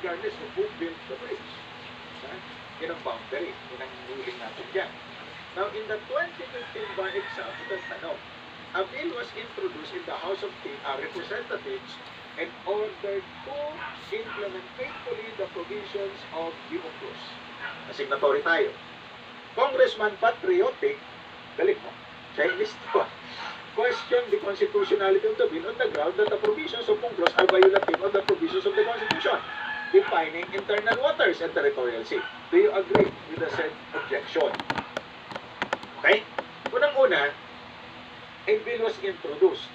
regardless of who built the bridge. Yan ang boundary. Yan ang hinuling natin dyan. Now, in the 2015 bar exam, ito ang tanong. A bill was introduced in the House of Representatives and ordered to implement faithfully the provisions of the UNCLOS. Signatory tayo. Congressman Patriotic, galing mo, Chinese to. Question the constitutionality of the bill on the ground that the provisions of UNCLOS are violative of the provisions of the Constitution, defining internal waters and territorial sea. Do you agree with the said objection? Okay? Unang-una, a bill was introduced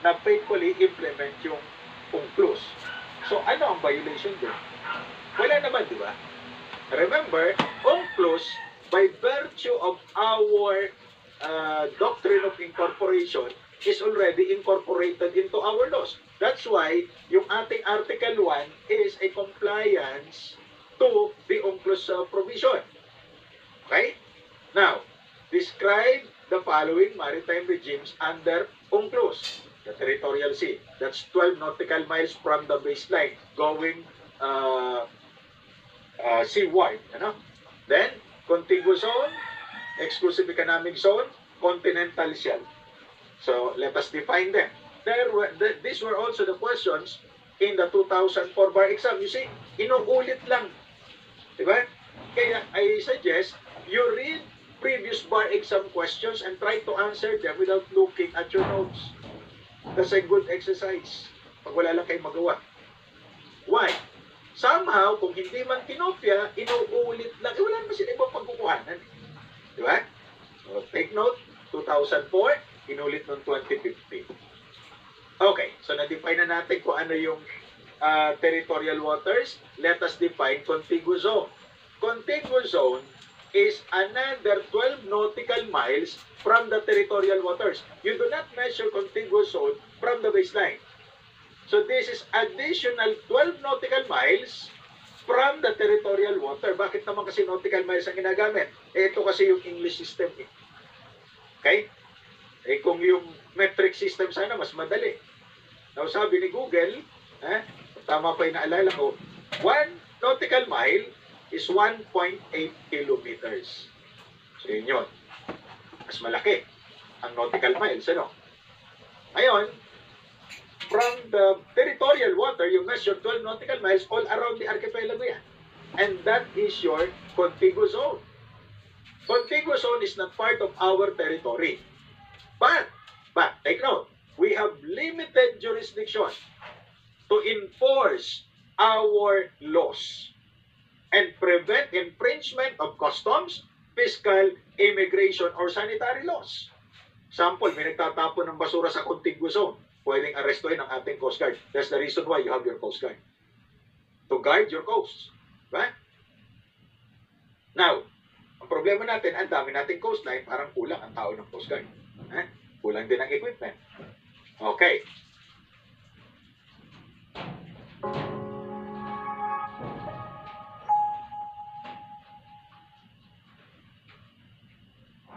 na faithfully implement yung UNCLOS. So, ano ang violation doon? Wala naman, di ba? Remember, UNCLOS, by virtue of our doctrine of incorporation, is already incorporated into our laws. That's why, yung ating Article 1 is a compliance to the UNCLOS provision. Okay? Now, describe the following maritime regimes under UNCLOS. The territorial sea. That's 12 nautical miles from the baseline going seaward. Ano? Then, contiguous zone, exclusive economic zone, continental shelf. So, let us define them. These were also the questions in the 2004 bar exam. You see, inuulit lang. Diba? Kaya, I suggest you read previous bar exam questions and try to answer them without looking at your notes. That's a good exercise. Pag wala lang kayong magawa. Why? Somehow, kung hindi man kinopya, inuulit lang. Wala naman sila ibang pagkukuhanan. Di ba? So, take note, 2004, inulit noong 2015. Okay, so na-define na natin kung ano yung territorial waters. Let us define contiguous zone. Contiguous zone is another 12 nautical miles from the territorial waters. You do not measure contiguous zone from the baseline. So this is additional 12 nautical miles from the territorial water. Bakit naman kasi nautical miles ang ginagamit? Ito kasi yung English system. Okay? Kung yung metric system sana, mas madali. Now, sabi ni Google, tama pa yung naalala ko, 1 nautical mile is 1.8 kilometers. So, yun. Mas malaki ang nautical miles, ano? Ngayon, from the territorial water, you measure 12 nautical miles all around the archipelago yan. And that is your contiguous zone. Contiguous zone is not part of our territory. But, take note, we have limited jurisdiction to enforce our laws and prevent infringement of customs, fiscal, immigration, or sanitary laws. Sample, may nagtatapon ng basura sa contiguous zone. Pwedeng arestuhin ang ating Coast Guard. That's the reason why you have your Coast Guard. To guard your coasts. Right? Now, ang problema natin, ang dami nating coastline, parang kulang ang tao ng Coast Guard. Kulang din ang equipment. Okay.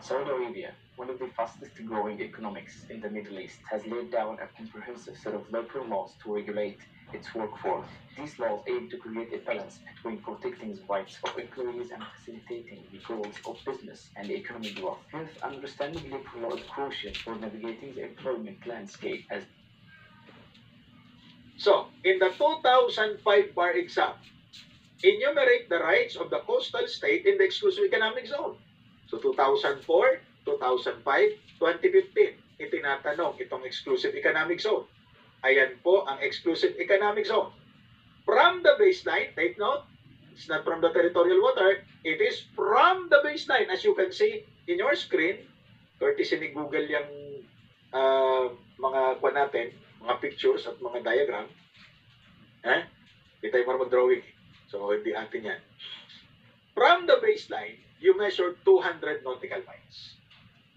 Saudi Arabia, one of the fastest growing economies in the Middle East, has laid down a comprehensive set of local laws to regulate its workforce. These laws aim to create a balance between protecting the rights of employees and facilitating the growth of business and economic growth. Hence, understanding labor law is crucial for navigating the employment landscape as. So, in the 2005 bar exam, enumerate the rights of the coastal state in the exclusive economic zone. So, 2004, 2005, 2015, itinatanong itong exclusive economic zone. Ayan po ang exclusive economic zone. From the baseline, take note, it's not from the territorial water, it is from the baseline. As you can see in your screen, courtesy ni Google yung mga kuha natin, mga pictures at mga diagram. Hindi tayo marunong mag-drawing. So, hindi atin yan. From the baseline, you measure 200 nautical miles.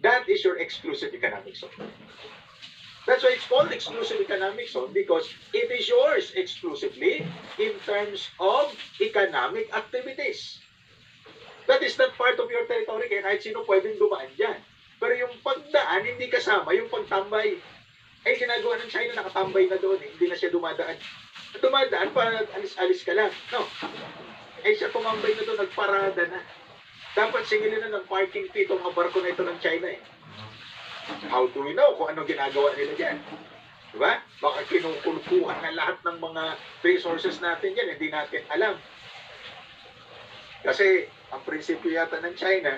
That is your exclusive economic zone. That's why it's called exclusive economic zone because it is yours exclusively in terms of economic activities. That is not part of your territory kaya kahit sino pwedeng dumaan dyan. Pero yung pagdaan, hindi kasama yung pagtambay. Ginagawa ng China, nakatambay na doon. Hindi na siya dumadaan. Dumadaan pa, alis-alis ka lang. No. Eh siya tumambay na doon, nagparada na. Dapat singilin na ng parking fee itong mga barko na ito ng China eh. How do we know kung ano ginagawa nila dyan? Diba? Baka kinukulkuhan na lahat ng mga resources natin dyan, hindi natin alam. Kasi ang prinsipyo yata ng China,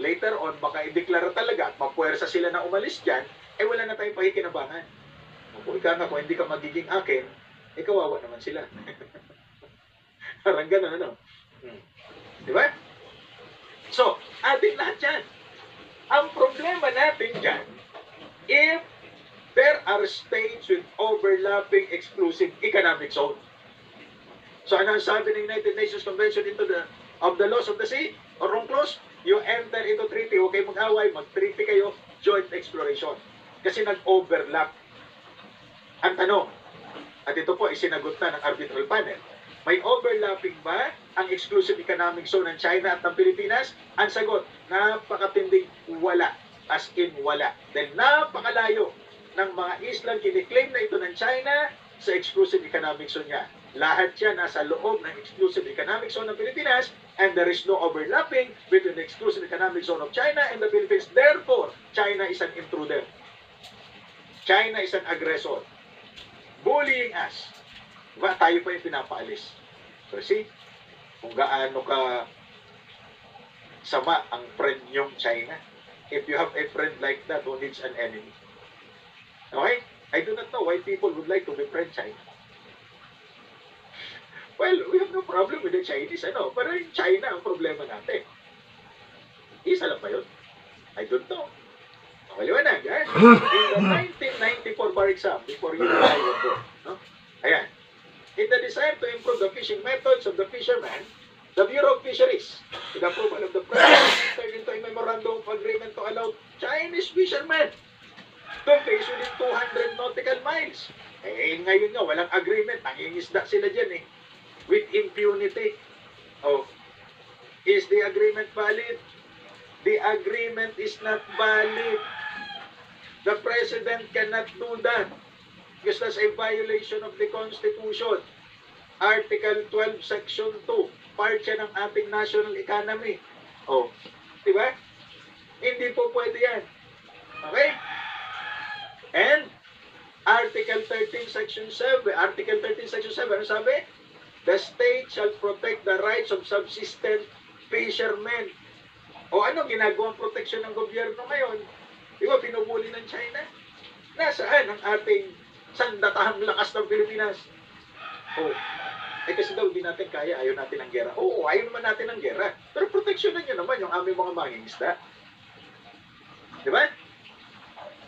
later on, baka ideklara talaga at mapuwersa sila na umalis dyan, eh wala na tayong pakikinabangan. Kung ikaw nga, kung hindi ka magiging akin, eh kawawa naman sila. Parang gano'n, ano? Diba? So, ating lahat yan. Ang problema natin dyan, if there are states with overlapping exclusive economic zone. So, ano ang sabi ng United Nations Convention of the Laws of the Sea, or UNCLOS? You enter into treaty, okay mag-away, mag-treaty kayo, joint exploration. Kasi nag-overlap. Ang tanong, at ito po isinagot na ng arbitral panel, may overlapping ba ang exclusive economic zone ng China at ng Pilipinas? Ang sagot, napakatinding wala. As in wala. Dahil napakalayo ng mga islang kiniklaim na ito ng China sa exclusive economic zone niya. Lahat yan nasa loob ng exclusive economic zone ng Pilipinas and there is no overlapping between the exclusive economic zone of China and the Philippines. Therefore, China is an intruder. China is an aggressor. Bullying us. Diba? Tayo pa yung pinapaalis. So see, kung gaano ka sama ang friend yung China. If you have a friend like that who needs an enemy. Okay? I do not know why people would like to befriend China. Well, we have no problem with the Chinese, ano? Pero yung China ang problema natin. Isa lang ba yun? I don't know. Maliwanag, eh? In the 1994 bar exam, before you and I were born, no? Ayan. In the desire to improve the fishing methods of the fishermen, the Bureau of Fisheries, with approval of the President, entered into a memorandum of agreement to allow Chinese fishermen to fish within 200 nautical miles. Eh, ngayon nga, walang agreement. Nangingisda sila dyan, eh. With impunity. Oh, is the agreement valid? The agreement is not valid. The President cannot do that because that's a violation of the Constitution. Article 12, Section 2. Part siya ng ating national economy. Oh, di ba? Hindi po pwede yan. Okay? And Article 13, Section 7. Article 13, Section 7. Ano sabi? The state shall protect the rights of subsistent fishermen. O ano ginagawang proteksyon ng gobyerno ngayon? Di ba, pinubuli ng China? Nasaan ang ating sandatahang lakas ng Pilipinas? Oh, eh kasi daw hindi natin kaya, ayaw natin ng gera. Oo, ayaw naman natin ng gera. Pero proteksyonan nyo naman yung aming mga mangingisda. Di ba?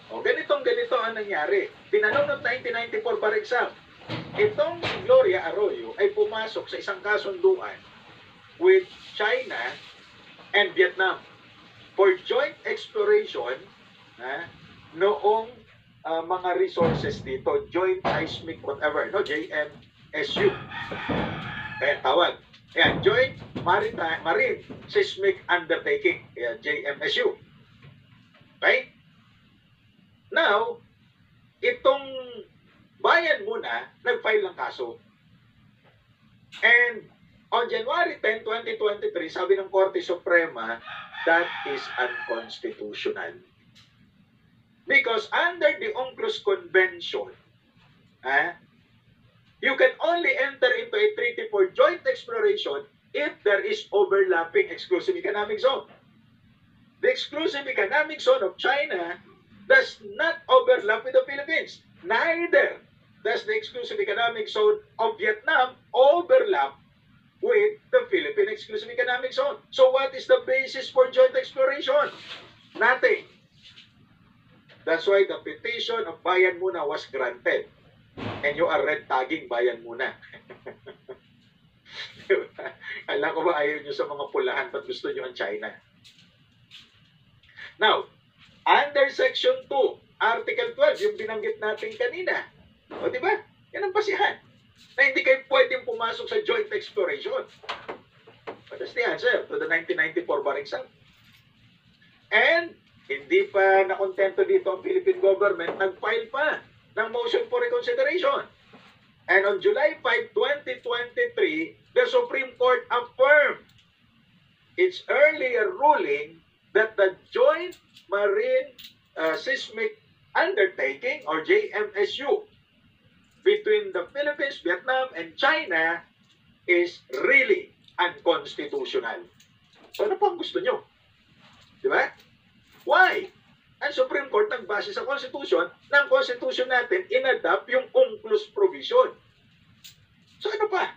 O, ganito ang nangyari. Tinanong ng 1994 bar exam, itong Gloria Arroyo ay pumasok sa isang kasunduan with China and Vietnam for joint exploration noong mga resources dito, joint seismic whatever, no, JMSU. Kaya tawag. Ayan, joint marine seismic undertaking. Ayan, JMSU. Okay? Now, itong bayan muna, nag-file ng kaso. And on January 10, 2023, sabi ng Korte Suprema, that is unconstitutional. Because under the UNCLOS Convention, you can only enter into a treaty for joint exploration if there is overlapping exclusive economic zone. The exclusive economic zone of China does not overlap with the Philippines. Neither does the exclusive economic zone of Vietnam overlap with the Philippine exclusive economic zone. So what is the basis for joint exploration? Nothing. That's why the petition of Bayan Muna was granted. And you are red tagging Bayan Muna. Alam ko ba ayaw nyo sa mga pulahan, ba't gusto nyo ang China? Now, under Section 2, Article 12, yung binanggit natin kanina. O, di ba? Yan ang basihan. Na hindi kayo pwedeng pumasok sa joint exploration. But that's the answer to the 1994 bar exam. And, hindi pa nakontento dito ang Philippine government, nag-file pa ng motion for reconsideration. And on July 5, 2023, the Supreme Court affirmed its earlier ruling that the Joint Marine Seismic Undertaking, or JMSU, between the Philippines, Vietnam, and China is really unconstitutional. So ano pang gusto nyo? Di ba? Why? Ang Supreme Court nagbase sa Constitution, ng Constitution natin, inadapt yung UNCLOS provision. So ano pa?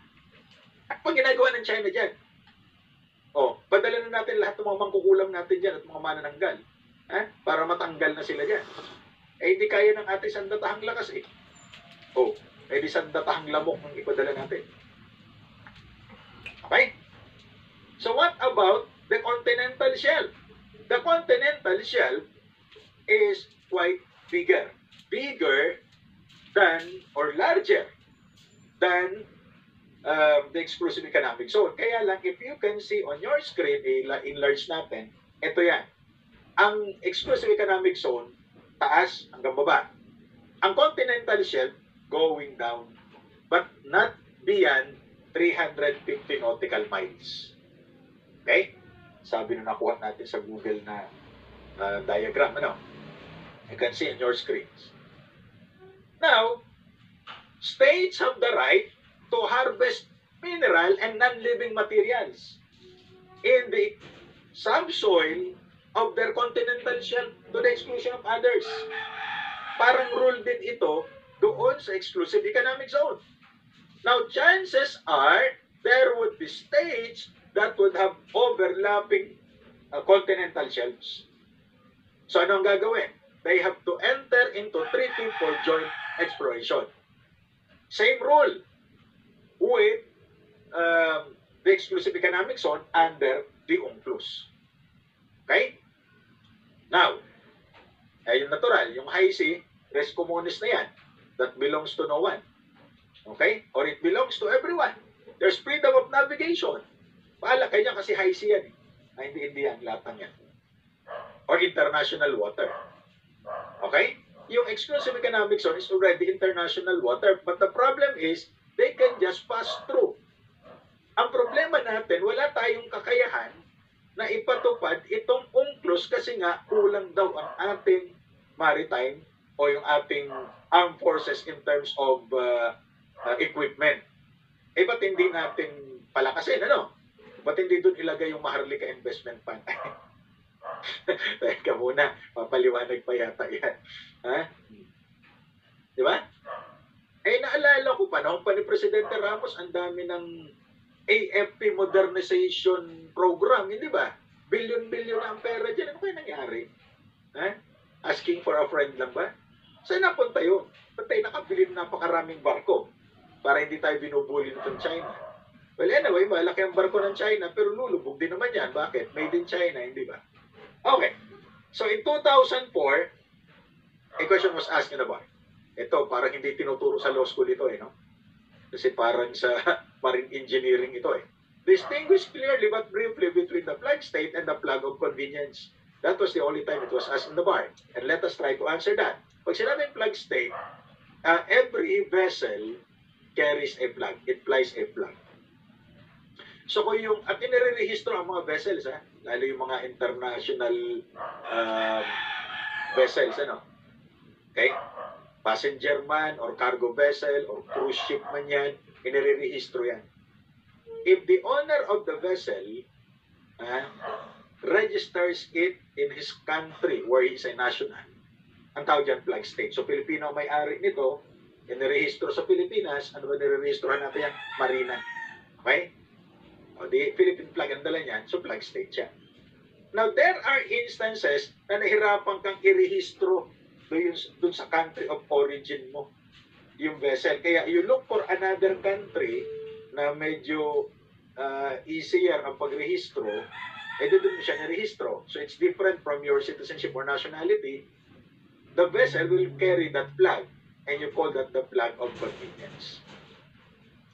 At pang ginagawa ng China dyan? O, padala na natin lahat ng mga mangkukulam natin dyan at mga manananggal. Para matanggal na sila dyan. Eh, hindi kaya ng ating sandatahang lakas eh. O, eh di sandatahang lamok ang ipadala natin. Okay? So what about the continental shelf? The continental shelf is quite bigger. Bigger than or larger than the exclusive economic zone. Kaya lang, if you can see on your screen, enlarge natin, ito yan. Ang exclusive economic zone, taas hanggang baba. Ang continental shelf, going down, but not beyond 350 nautical miles. Okay? Sabi na nakuha natin sa Google na diagram. Ano? You can see on your screens. Now, states have the right to harvest mineral and non-living materials in the subsoil of their continental shelf to the exclusion of others. Parang rule din ito doon sa exclusive economic zone. Now, chances are there would be states that would have overlapping continental shelves. So, ano ang gagawin? They have to enter into treaty for joint exploration. Same rule with the exclusive economic zone under the UNCLOS. Okay? Now, yung natural, yung high sea, res communis na yan, that belongs to no one. Okay? Or it belongs to everyone. There's freedom of navigation. Paala kayo kasi high sea yan. Hindi yan, lahat ng yan. Or international water. Okay? Yung exclusive economic zone is already international water. But the problem is, they can just pass through. Ang problema natin, wala tayong kakayahan na ipatupad itong UNCLOS kasi nga kulang daw ang ating maritime o yung ating armed forces in terms of equipment. Eh, ba't hindi natin palakasin, ano? Ba't hindi doon ilagay yung Maharlika Investment Fund? Teka muna, papaliwanag pa yata yan. Ha? Di ba? Eh, naalala ko pa, noong pa ni Presidente Ramos, ang dami ng AFP modernization program, hindi ba? Bilyon-bilyon na ang pera dyan. Ano kaya nangyari? Ha? Asking for a friend lang ba? Saan napunta yun? Ba't tayo nakabili ng napakaraming barko para hindi tayo binubuli nitong China? Well, anyway, malaki ang barko ng China, pero lulubog din naman yan. Bakit? Made in China, hindi ba? Okay. So, in 2004, a question was asked in the bar. Ito, parang hindi tinuturo sa law school ito, no? Kasi parang sa marine engineering ito, Distinguish clearly but briefly between the flag state and the flag of convenience. That was the only time it was asked in the bar. And let us try to answer that. Pag sinabing flag state, every vessel carries a flag. It flies a flag. So kung yung, at inire-register ang mga vessels, lalo yung mga international vessels, ano? Okay? Passenger man, or cargo vessel, or cruise ship man yan, inire-register yan. If the owner of the vessel registers it in his country where he is a national, ang tawag dyan flag state. So, Pilipino ang may-ari nito, inirehistro sa Pilipinas, ano ba nire-registrohan natin yan? Marina. Okay? O, di Philippine flag ang dala niyan, so flag state siya. Now, there are instances na nahirapan kang irehistro dun sa country of origin mo, yung vessel. Kaya, you look for another country na medyo easier ang pagrehistro, doon mo siya nirehistro. So, it's different from your citizenship or nationality. The vessel will carry that flag, and you call that the flag of convenience.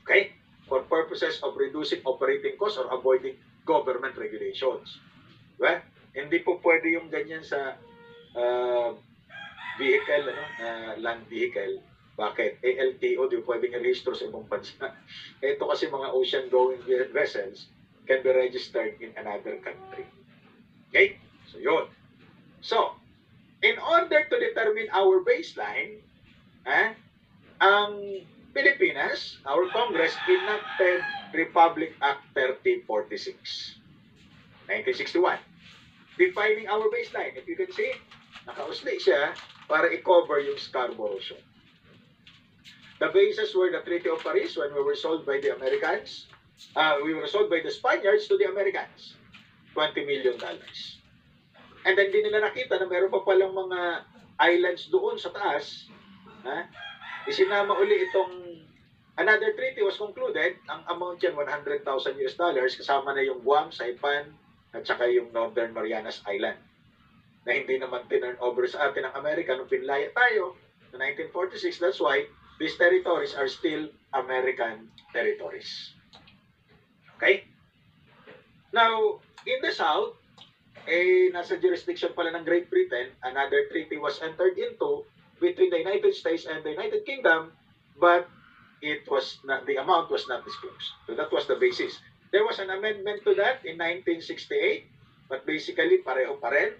Okay? For purposes of reducing operating costs or avoiding government regulations. Diba? Hindi po pwede yung ganyan sa vehicle, land vehicle. Bakit? LTO, di pwedeng i-register sa ibang bansa. Ito kasi mga ocean-going vessels can be registered in another country. Okay? So, yun. So, in order to determine our baseline, ang Pilipinas, our Congress, enacted Republic Act 3046, 1961, defining our baseline. If you can see, nakausli siya para i-cover yung Scarborough Shoal. The bases were the Treaty of Paris when we were sold by the Americans. We were sold by the Spaniards to the Americans. $20 million. And then hindi nila nakita na meron pa palang mga islands doon sa taas. Isinama uli itong another treaty was concluded. Ang amount yan, $100,000 kasama na yung Guam, Saipan, at saka yung Northern Marianas Island na hindi naman tinurn over sa atin ng Amerika nung pinlaya tayo no 1946. That's why these territories are still American territories. Okay? Now, in the South, nasa jurisdiction pala ng Great Britain, another treaty was entered into between the United States and the United Kingdom, but the amount was not disclosed. So that was the basis. There was an amendment to that in 1968, but basically pareho pa rin.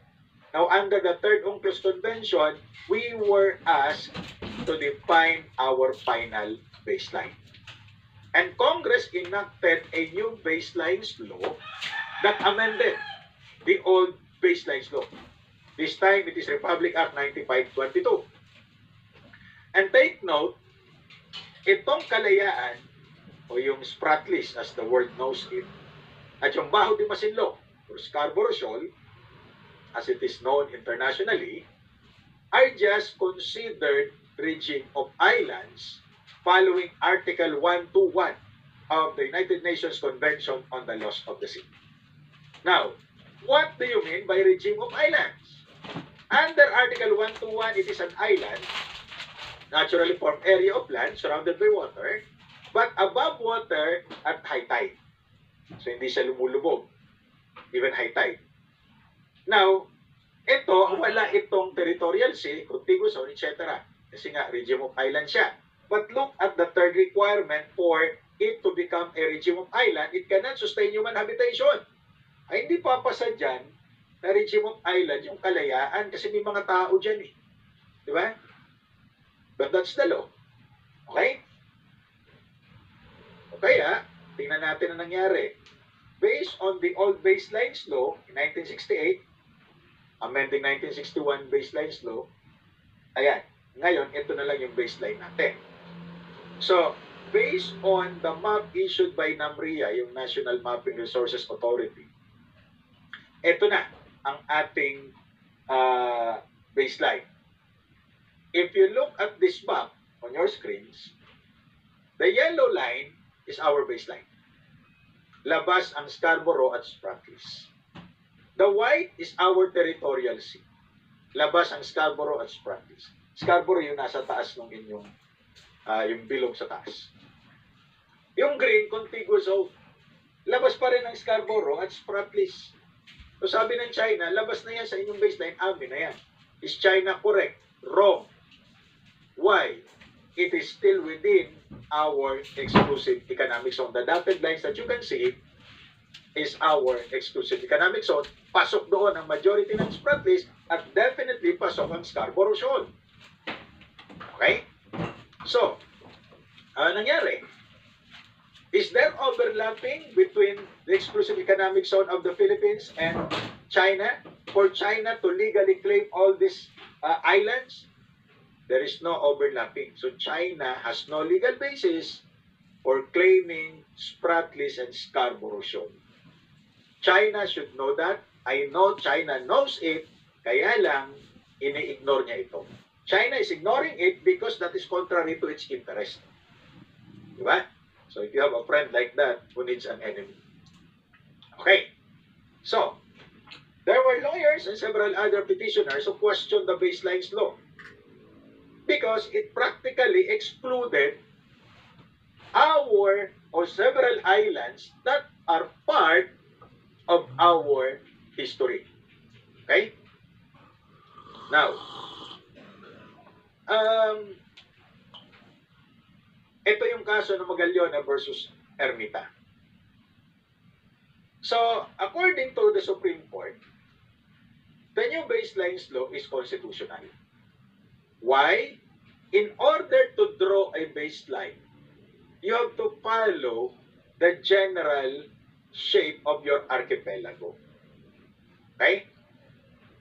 Now, under the Third UNCLOS Convention, we were asked to define our final baseline. And Congress enacted a new baselines law that amended the old baselines law. This time, it is Republic Act 9522. And take note, itong kalayaan, o yung Spratlys as the world knows it, at yung Baho de Masinloc, or Scarborough Shoal, as it is known internationally, are just considered regime of islands following Article 121 of the United Nations Convention on the Laws of the Sea. Now, what do you mean by regime of islands? Under Article 121, it is an island, naturally formed area of land surrounded by water, but above water at high tide. So, hindi siya lumulubog, even high tide. Now, ito, wala itong territorial sea, contiguous zone, etc. Kasi nga, regime of island siya. But look at the third requirement for it to become a regime of island. It cannot sustain human habitation. Ay, hindi papasa dyan na regime of island yung kalayaan kasi may mga tao dyan eh. Di ba? But that's the law. Okay? Okay tingnan natin ang nangyari. Based on the old baselines law in 1968, amending 1961 baselines law, ayan, ngayon, ito na lang yung baseline natin. So, based on the map issued by NAMRIA, yung National Mapping Resources Authority, ito na ang ating baseline. If you look at this map on your screens, the yellow line is our baseline. Labas ang Scarborough at Spratlys. The white is our territorial sea. Labas ang Scarborough at Spratlys. Scarborough yung nasa taas ng inyong, yung bilog sa taas. Yung green, contiguous zone. Labas pa rin ang Scarborough at Spratlys. So sabi ng China, labas na yan sa inyong baseline, amin na yan. Is China correct? Wrong. Why? It is still within our exclusive economic zone. The dotted lines that you can see is our exclusive economic zone. Pasok doon ang majority ng Spratlys at definitely pasok ang Scarborough Shoal. Okay? So, ano nangyari? Is there overlapping between the exclusive economic zone of the Philippines and China for China to legally claim all these islands? There is no overlapping. So China has no legal basis for claiming Spratlys and Scarborough Shoal. China should know that. I know China knows it, kaya lang ini-ignore niya ito. China is ignoring it because that is contrary to its interest. Diba? So if you have a friend like that, who needs an enemy? Okay. So, there were lawyers and several other petitioners who questioned the baselines law because it practically excluded our or several islands that are part of our history. Okay? Now, Ito yung kaso ng Magallona versus Ermita. So, according to the Supreme Court, the new baselines law is constitutional. Why? In order to draw a baseline, you have to follow the general shape of your archipelago. Okay?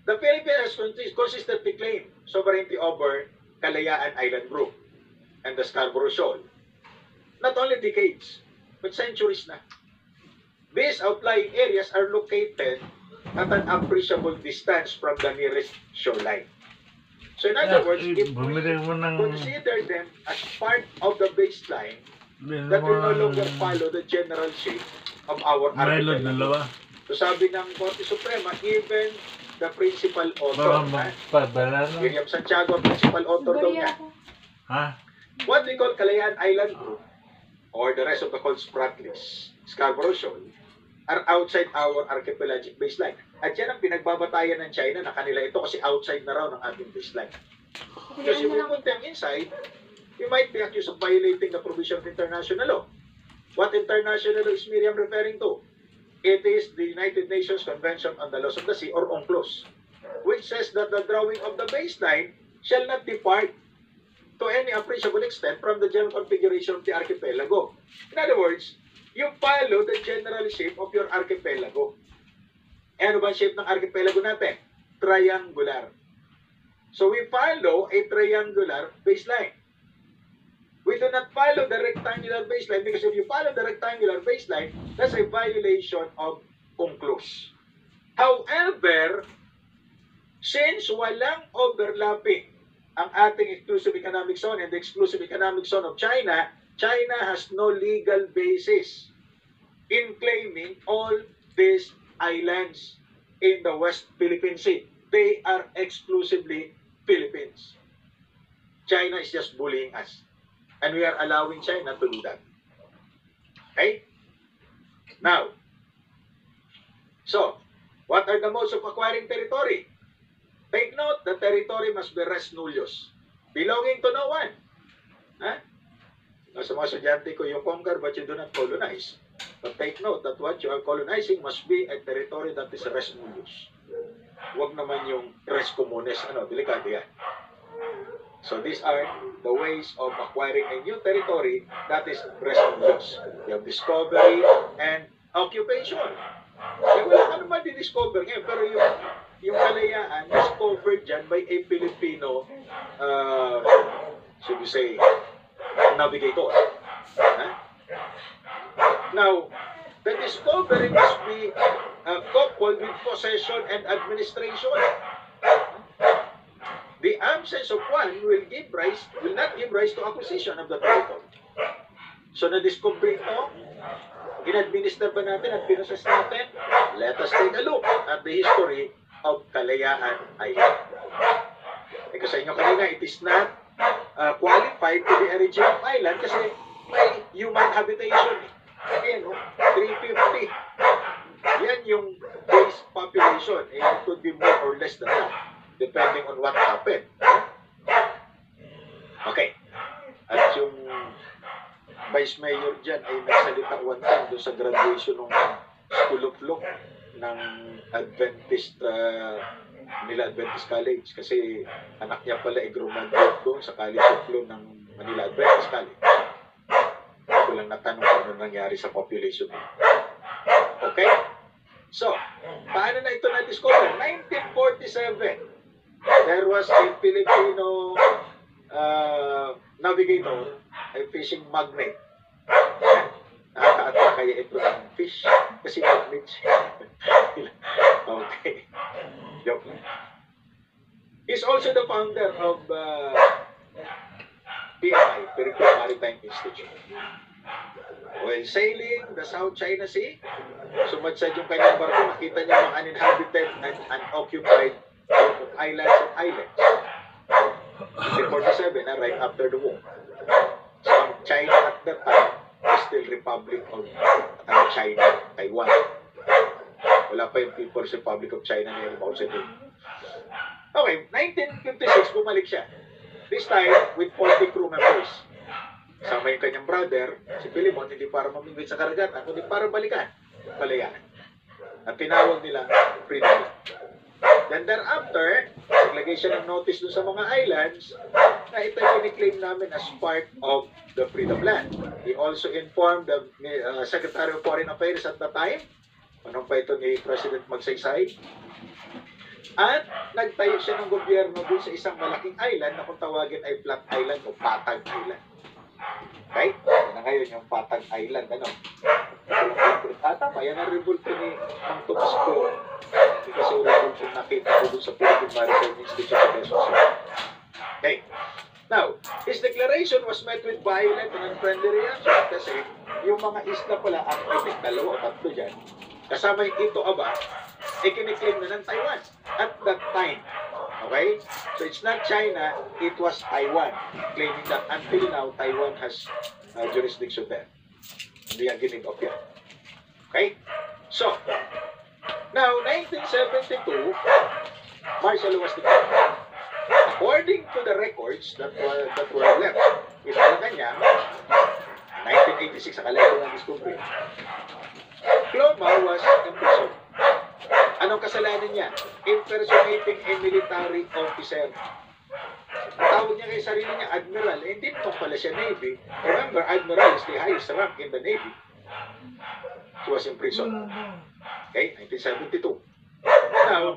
The Philippines has consistently claimed sovereignty over Kalayaan Island Group and the Scarborough Shoal. Not only decades, but centuries na. These outlying areas are located at an appreciable distance from the nearest shoreline. So in other words, if we consider them as part of the baseline, that will no longer follow the general shape of our archipelago. So sabi ng Korte Suprema, even the principal author, William Santiago, principal author daw niya, what we call Kalayaan Island Group, or the rest of the Cold Spratlys, Scarborough Shoal, are outside our archipelagic baseline. At yan ang pinagbabatayan ng China na kanila ito kasi outside na raw ng ating baseline. Because if we put them inside, we might be accused of violating the provision of international law. What international law is Miriam referring to? It is the United Nations Convention on the Laws of the Sea, or UNCLOS, which says that the drawing of the baseline shall not depart to any appreciable extent from the general configuration of the archipelago. In other words, you follow the general shape of your archipelago. Eh, ano ba ang shape ng archipelago natin? Triangular. So we follow a triangular baseline. We do not follow the rectangular baseline because if you follow the rectangular baseline, that's a violation of UNCLOS. However, since walang overlapping ang ating exclusive economic zone and the exclusive economic zone of China, China has no legal basis in claiming all these islands in the West Philippine Sea. They are exclusively Philippines. China is just bullying us. And we are allowing China to do that. Okay? Now, so, what are the modes of acquiring territory? Take note, the territory must be res nullius, belonging to no one. Huh? Sa mga estudyante ko, you conquer but you do not colonize. But take note that what you are colonizing must be a territory that is res nullius. Huwag naman yung res communes, delikado yan. So these are the ways of acquiring a new territory that is res nullius. You have discovery and occupation. Eh, wala ka naman di-discover ngayon, pero yung Kalayaan discovered dyan by a Filipino, should we say, navigator. Huh? Now, the discovery must be coupled with possession and administration. The absence of one will not give rise to acquisition of the territory. So, na-discover ito, in-administer ba natin at pinoses natin? Let us take a look at the history of Kalayaan Island. Eh, kasi inyo kanina, it is not qualified to be a regional island kasi may human habitation. Ayan, 350. Yan yung base population. It could be more or less than that, depending on what happened. Okay. At yung vice mayor dyan ay nagsalita one time doon sa graduation ng School of Law ng Adventist Adventist College kasi anak niya pala ay graduate doon sa College of Law ng Manila Adventist College. Ko lang natanong kung ano nangyari sa population niya. Okay? So, paano na ito na-discover? 1947, there was a Filipino navigator, a fishing magnate. Nakaka-attract kaya ito ng fish kasi magnet siya. Okay. Joke lang. He's also the founder of PMI, Philippine Maritime Institute. While sailing the South China Sea, sumadsad yung kanyang barko, nakita niya mga uninhabited and unoccupied islands and islands. 1947, right after the war. So, China at that time was still Republic of China, Taiwan. Wala pa yung People's Republic of China na yung Mao Zedong. Okay, 1956, bumalik siya. This time with 40 crew members. Kasama yung kanyang brother, si Philemon, hindi para mamingwit sa karagatan, kundi para balikan palayaan. At tinawag nila freedom. Then thereafter, naglagay siya ng notice dun sa mga islands na ito claim namin as part of the Freedom Land. He also informed the Secretary of Foreign Affairs at the time, anong pa ito ni President Magsaysay, at nagtayo siya ng gobyerno dun sa isang malaking island na kung tawagin ay Flat Island o Patag Island. Okay? Yan na ngayon yung Patag Island, ano? Tama, yan ang rebulto ni Mang Tomas ko. Kasi yung rebulto nakita ko dun sa Philippine Maritime Institute of Quezon City. Okay. Now, his declaration was met with violent and unfriendly reaction kasi yung mga isla pala, ang may dalawa o tatlo dyan, kasama yung Ito Aba, kiniklaim na ng Taiwan at that time. Okay? So it's not China, it was Taiwan, claiming that until now, Taiwan has jurisdiction there. Hindi ang ginig of yan. Okay? So, now, 1972, martial law was declared. According to the records that were left in Malacanang, 1986 sa kalendar ng discovery, Cloma was imprisoned. Anong kasalanan niya? Impersonating a military officer. Tawag niya kay sarili niya Admiral. Hindi naman pala siya Navy. Remember, Admiral is the highest rank in the Navy. He was imprisoned. Okay, 1972. Now,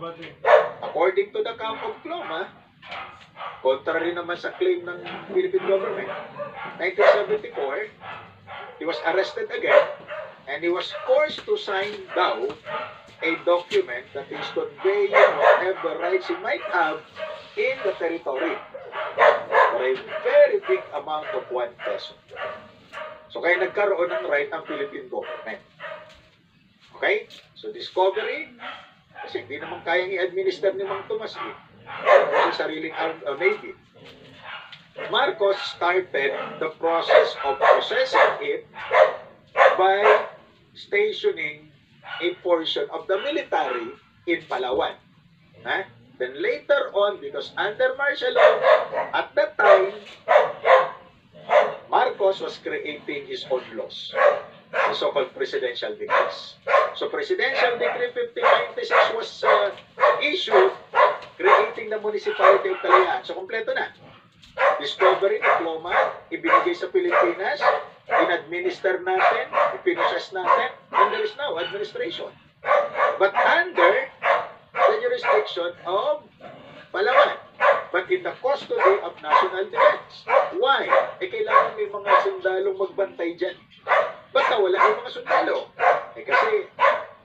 according to the Camp of Cloma, contrary naman sa claim ng Philippine government, 1974, he was arrested again and he was forced to sign daw a document that is conveying whatever rights he might have in the territory for a very big amount of 1 peso. So kaya nagkaroon ng right ang Philippine government. Okay? So discovery, kasi hindi naman kayang i-administer ni Mang Tomas kasi sariling Navy. Marcos started the process of processing it by stationing a portion of the military in Palawan. Then later on, because under martial law, at that time, Marcos was creating his own laws, the so-called presidential decrees. So Presidential Decree 1596 was issued creating the municipality of Kalayaan. So kompleto na. Discovery, diploma, ibinigay sa Pilipinas, in-administer natin, ipinoses natin, and there is now administration. But under the jurisdiction of Palawan, but in the custody of national defense. Why? Kailangan may mga sundalong magbantay dyan. Ba't nawala yung mga sundalo? Kasi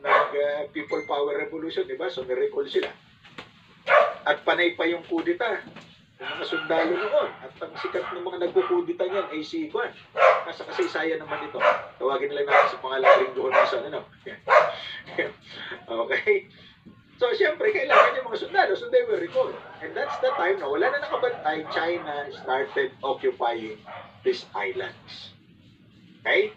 nag-people power revolution, di ba? So nirecall sila. At panay pa yung kudita. Yung mga sundalo noon. At ang sikat ng mga nagkukudita niyan ay si Juan. Nasa kasaysayan naman ito. Tawagin nila natin sa mga laring doon sa ano. Okay? So, siyempre, kailangan yung mga sundalo. So, they were recalled. And that's the time na wala na nakabantay, China started occupying these islands. Okay?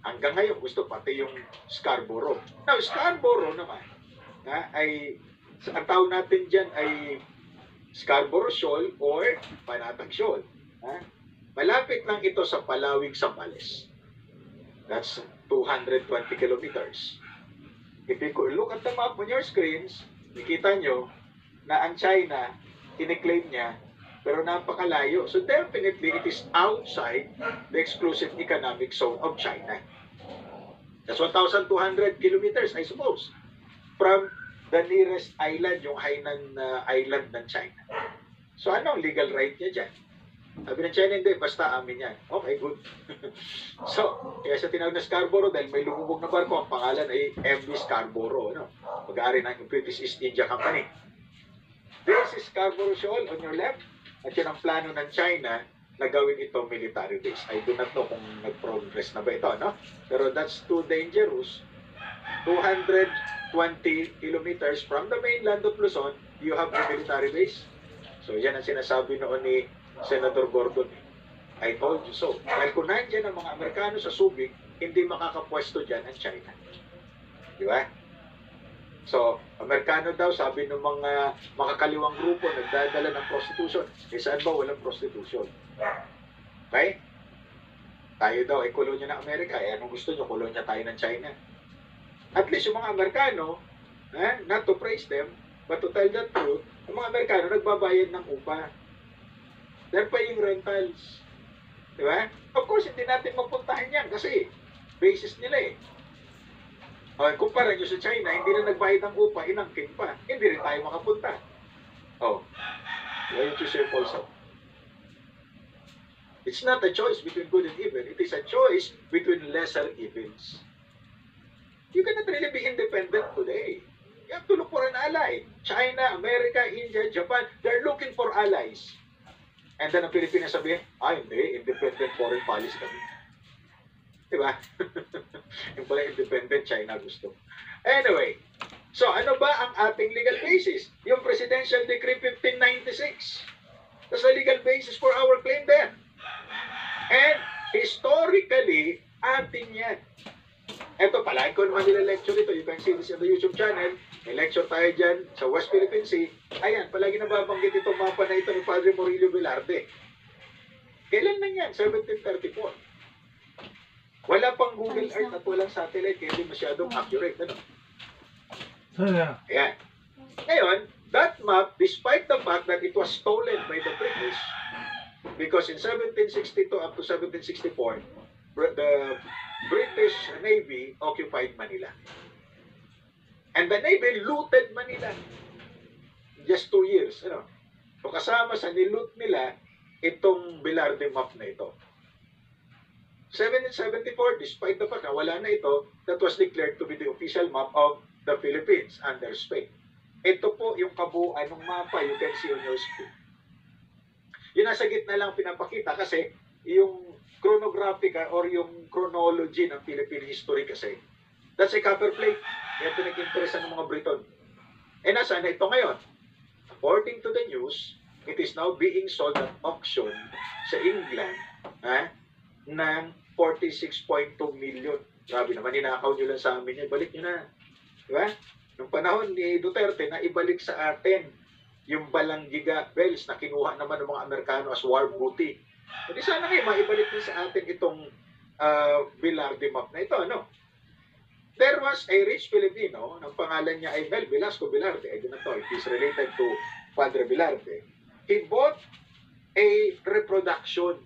Hanggang ngayon, gusto pati yung Scarborough. Now, Scarborough naman, ay, ang tawag natin dyan ay Scarborough Shoal or Panatag Shoal. Malapit lang ito sa Palawig, Zambales. That's 220 kilometers. If you look at the map on your screens, nakita nyo na ang China, kiniklaim niya, pero napakalayo. So definitely, it is outside the exclusive economic zone of China. That's 1,200 kilometers, I suppose, from the nearest island, yung Hainan Island ng China. So ano ang legal right niya dyan? Sabi ng China, hindi, basta amin yan. Okay, good. So, kaya sa tinawag na Scarborough, dahil may lumubog na barko, ang pangalan ay MV Scarborough, no? Pag-aari ng British East India Company. This is Scarborough Shoal on your left, at yun ang plano ng China na gawin ito military base. I do not know kung nag-progress na ba ito, no? Pero that's too dangerous. 220 kilometers from the mainland of Luzon, you have a military base. So yan ang sinasabi noon ni Senator Gordon. I told you so. Dahil kung nandiyan ang mga Amerikano sa Subic, hindi makakapwesto dyan ang China. Di ba? So, Amerikano daw, sabi ng mga makakaliwang grupo, nagdadala ng prostitution. Eh saan ba walang prostitution? Okay? Tayo daw ay kolonya ng Amerika. Anong gusto nyo? Kolonya tayo ng China. At least yung mga Amerikano, not to praise them, but to tell the truth, yung mga Amerikano nagbabayad ng upa. They're paying rentals. Di ba? Of course, hindi natin mapuntahan yan kasi basis nila eh. Kumpara nyo sa China, hindi na nagbayad ng upa, inangkin pa. Hindi rin tayo makapunta. Why don't you say also? It's not a choice between good and evil. It is a choice between lesser evils. You cannot really be independent today. You have to look for an ally. China, America, India, Japan, they're looking for allies. And then ang Pilipinas sabihin, hindi, independent foreign policy kami. Diba? Yung pala independent China gusto. Anyway, so ano ba ang ating legal basis? Yung Presidential Decree 1596. That's the legal basis for our claim then. And historically, atin yan. Ito, palagi ko naman nila-lecture ito. You can see this on the YouTube channel. May lecture tayo dyan sa West Philippine Sea. Ayan, palagi nababanggit itong mapa na ito ni Padre Murillo Velarde. Kailan na yan? 1734. Wala pang Google Earth at walang satellite kaya hindi masyadong accurate. Ano? Ayan. Ngayon, that map, despite the fact that it was stolen by the British, because in 1762 up to 1764, the British Navy occupied Manila. And the Navy looted Manila. Just 2 years. Ano? So kasama sa niloot nila itong Velarde map na ito. 1774, despite the fact na wala na ito, that was declared to be the official map of the Philippines under Spain. Ito po yung kabuuan ng mapa, you can see on your screen. Yung nasa gitna lang pinapakita kasi yung chronographica or yung chronology ng Philippine history kasi, that's a copper plate. Yan pinag-interesan ng mga Briton. Nasaan na ito ngayon? According to the news, it is now being sold at auction sa England ng 46.2 million. Grabe naman, ninakaw nyo lang sa amin yan. Balik nyo na. Diba? Nung panahon ni Duterte na ibalik sa atin yung Balanggiga Bells na kinuha naman ng mga Amerikano as war booty. Hindi sana ngayon maibalik din sa atin itong Velarde map na ito. Ano? There was a rich Filipino, ang pangalan niya ay Mel Velasco Velarde. I do not know if he's related to Padre Velarde. He bought a reproduction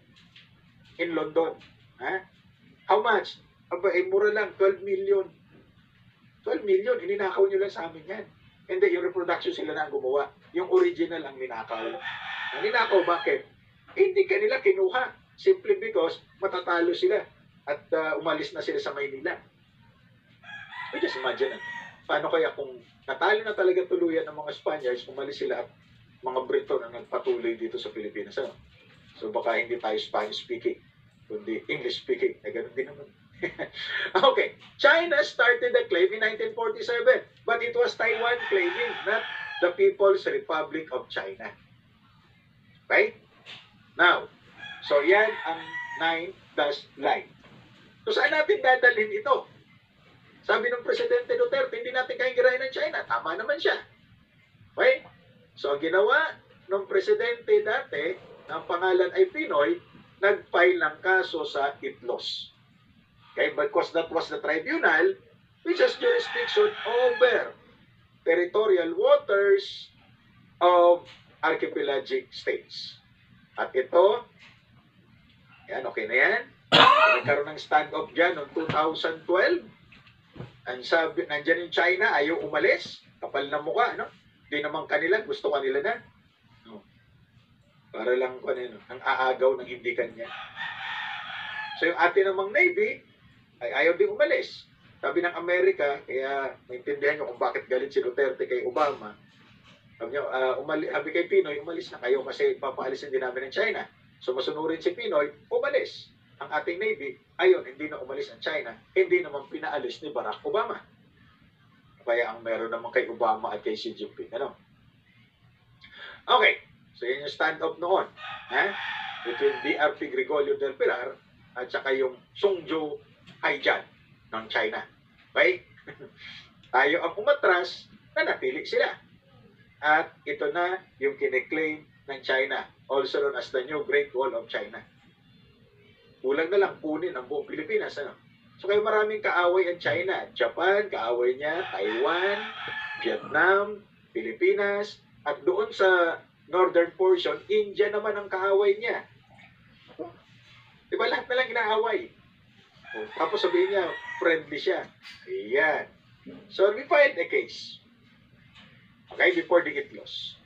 in London. How much? Mura lang, 12 million. 12 million, ininakaw nyo lang sa amin yan. Hindi, yung reproduction sila na ang gumawa. Yung original ang ninakaw. Ang ninakaw, bakit? Hindi kanila kinuha. Simply because matatalo sila. At umalis na sila sa Maynila. We just imagine, paano kaya kung natalo na talaga tuluyan ng mga Spaniards, umalis sila at mga Brito na nagpatuloy dito sa Pilipinas. So baka hindi tayo Spanish speaking, kundi English speaking. Ganun din naman. Okay, China started the claim in 1947, but it was Taiwan claiming, not the People's Republic of China. Right? Now, so yan ang 9-dash line. So saan natin dadalhin ito? Sabi ng Presidente Duterte, hindi natin kahingirahin ng China. Tama naman siya. Okay? So ang ginawa ng Presidente dati, na ang pangalan ay Pinoy, nag-file ng kaso sa ITLOS. Okay, because that was the tribunal which has jurisdiction over territorial waters of archipelagic states. At ito, yan, okay na yan. Nagkaroon ng stand-off dyan noong 2012. Ang sabi, nandyan yung China, ayaw umalis. Kapal na mukha, no? Hindi naman kanila, gusto kanila na. No. Para lang, ang aagaw ng hindi kanya. So yung atin namang Navy, ay ayaw din umalis. Sabi ng Amerika, kaya naintindihan nyo kung bakit galit si Duterte kay Obama. Sabi nyo, sabi kay Pinoy, umalis na kayo kasi papaalisin din namin ng China. So masunurin si Pinoy, umalis. Ang ating Navy, ayun, hindi na umalis ang China, hindi naman pinaalis ni Barack Obama. Kaya ang meron naman kay Obama at kay Xi Jinping. Ano? Okay, so yun yung stand-up noon. Between DRP Gregorio del Pilar at saka yung Songzhou Haijian ng China. Okay? Tayo ang umatras na napili sila. At ito na yung kiniklaim ng China, also known as the New Great Wall of China. Kulang na lang kunin ang buong Pilipinas. Ano? So kaya maraming kaaway ang China. Japan, kaaway niya, Taiwan, Vietnam, Pilipinas, at doon sa northern portion, India naman ang kaaway niya. Diba lahat na lang inaaway? Tapos sabihin niya, friendly siya. Ayan. So we filed a case. Okay, before the ITLOS.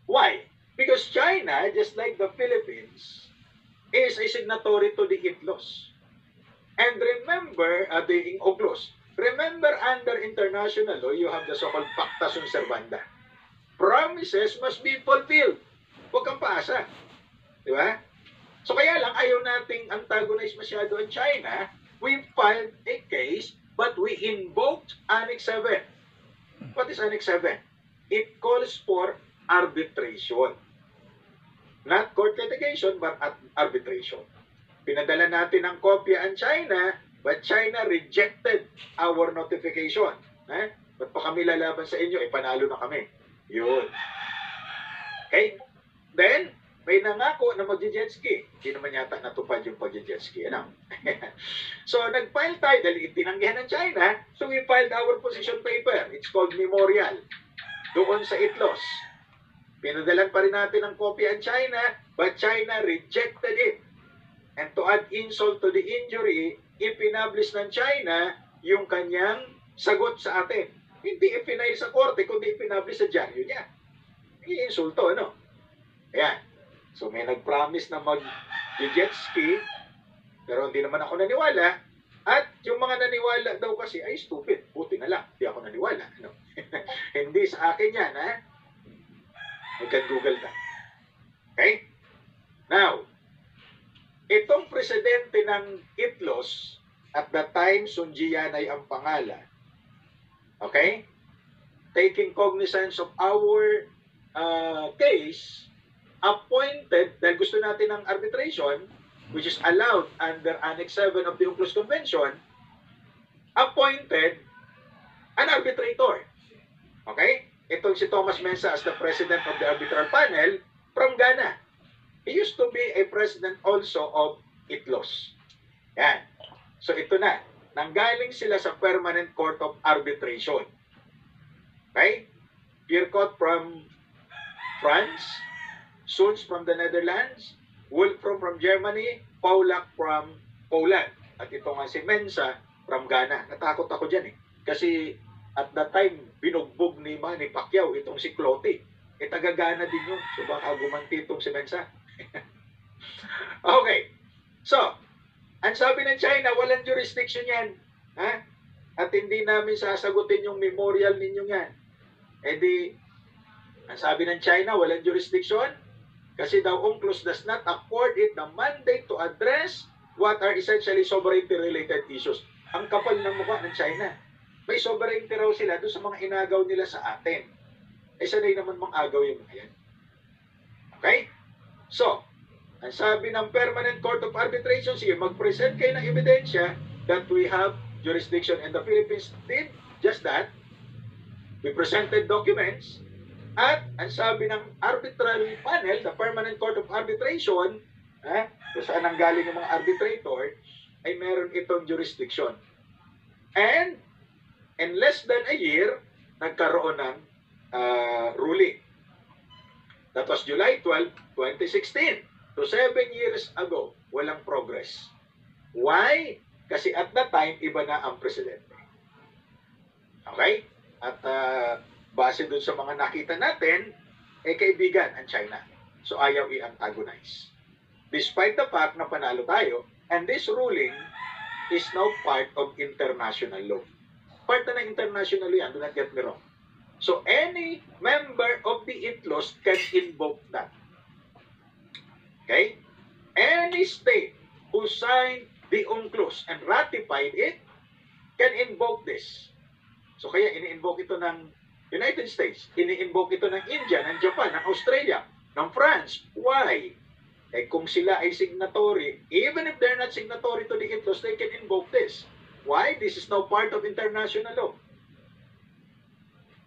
Why? Because China, just like the Philippines, is a signatory to the ITLOS. And remember, the UNCLOS, remember under international law, you have the so-called Pacta Sunt Servanda. Promises must be fulfilled. Huwag kang paasa. Di ba? So kaya lang, ayaw nating antagonize masyado ang China. We filed a case, but we invoked Annex 7. What is Annex 7? It calls for arbitration. Not court litigation, but arbitration. Pinadala natin ang kopya ang China, but China rejected our notification. Ba't pa kami lalaban sa inyo? Panalo na kami. Yun. Okay? Then, may nangako na mag-jet ski. Hindi naman yata natupad yung pag-jet ski. Ano? So, nag-file tayo dahil itinanggihan ng China. So, we filed our position paper. It's called memorial. Doon sa ITLOS. Pinadalan pa rin natin ang kopya ang China, but China rejected it. And to add insult to the injury, ipinablish ng China yung kanyang sagot sa atin. Hindi ipinail sa korte, kundi ipinablish sa dyaryo niya. I-insulto, ano? Ayan. So may nag-promise na mag-jet ski, pero hindi naman ako naniwala. At yung mga naniwala daw kasi ay stupid. Buti na lang, hindi ako naniwala. Ano? Hindi sa akin yan, ha? You can Google that. Okay? Now, itong presidente ng ITLOS, at the time, Sun Jianay ang pangalan, okay? Taking cognizance of our case, appointed, dahil gusto natin ng arbitration, which is allowed under Annex 7 of the UNCLOS Convention, appointed an arbitrator. Okay? Itong si Thomas Mensah as the president of the arbitral panel from Ghana. He used to be a president also of ITLOS. Yan. So ito na. Nanggaling sila sa Permanent Court of Arbitration. Okay? Piercot from France, Soons from the Netherlands, Wolfram from Germany, Paulak from Poland. At ito nga si Mensah from Ghana. Natakot ako dyan eh. Kasi at that time, binugbog ni Manny Pacquiao itong si Cloty. Taga-Ghana din yun. So baka gumanti itong si Mensah. Okay. So, ang sabi ng China, walang jurisdiction yan. Ha? At hindi namin sasagutin yung memorial ninyo yan. Di, ang sabi ng China, walang jurisdiction. Kasi daw UNCLOS does not accord it the mandate to address what are essentially sovereignty-related issues. Ang kapal ng mukha ng China. May sovereignty raw sila doon sa mga inagaw nila sa atin. Sanay naman mang-agaw yung mga yan. Okay? So, ang sabi ng Permanent Court of Arbitration, sige, mag-present kayo ng ebidensya that we have jurisdiction, and the Philippines did just that. We presented documents. At ang sabi ng arbitral panel, the Permanent Court of Arbitration, kung saan ang galing ng mga arbitrator, ay meron itong jurisdiction. And in less than a year, nagkaroon ng ruling. That was July 12, 2016. So 7 years ago, walang progress. Why? Kasi at that time, iba na ang presidente. Okay? At base dun sa mga nakita natin, kaibigan ang China. So ayaw i-antagonize. Despite the fact na panalo tayo, and this ruling is now part of international law. Part na ng international law yan, do not get me wrong. So any member of the ITLOS can invoke that. Okay? Any state who signed the UNCLOS and ratified it can invoke this. So kaya ini-invoke ito ng United States, ini-invoke ito ng India, ng Japan, ng Australia, ng France. Why? Kung sila ay signatory, even if they're not signatory to the ITLOS, they can invoke this. Why? This is now part of international law.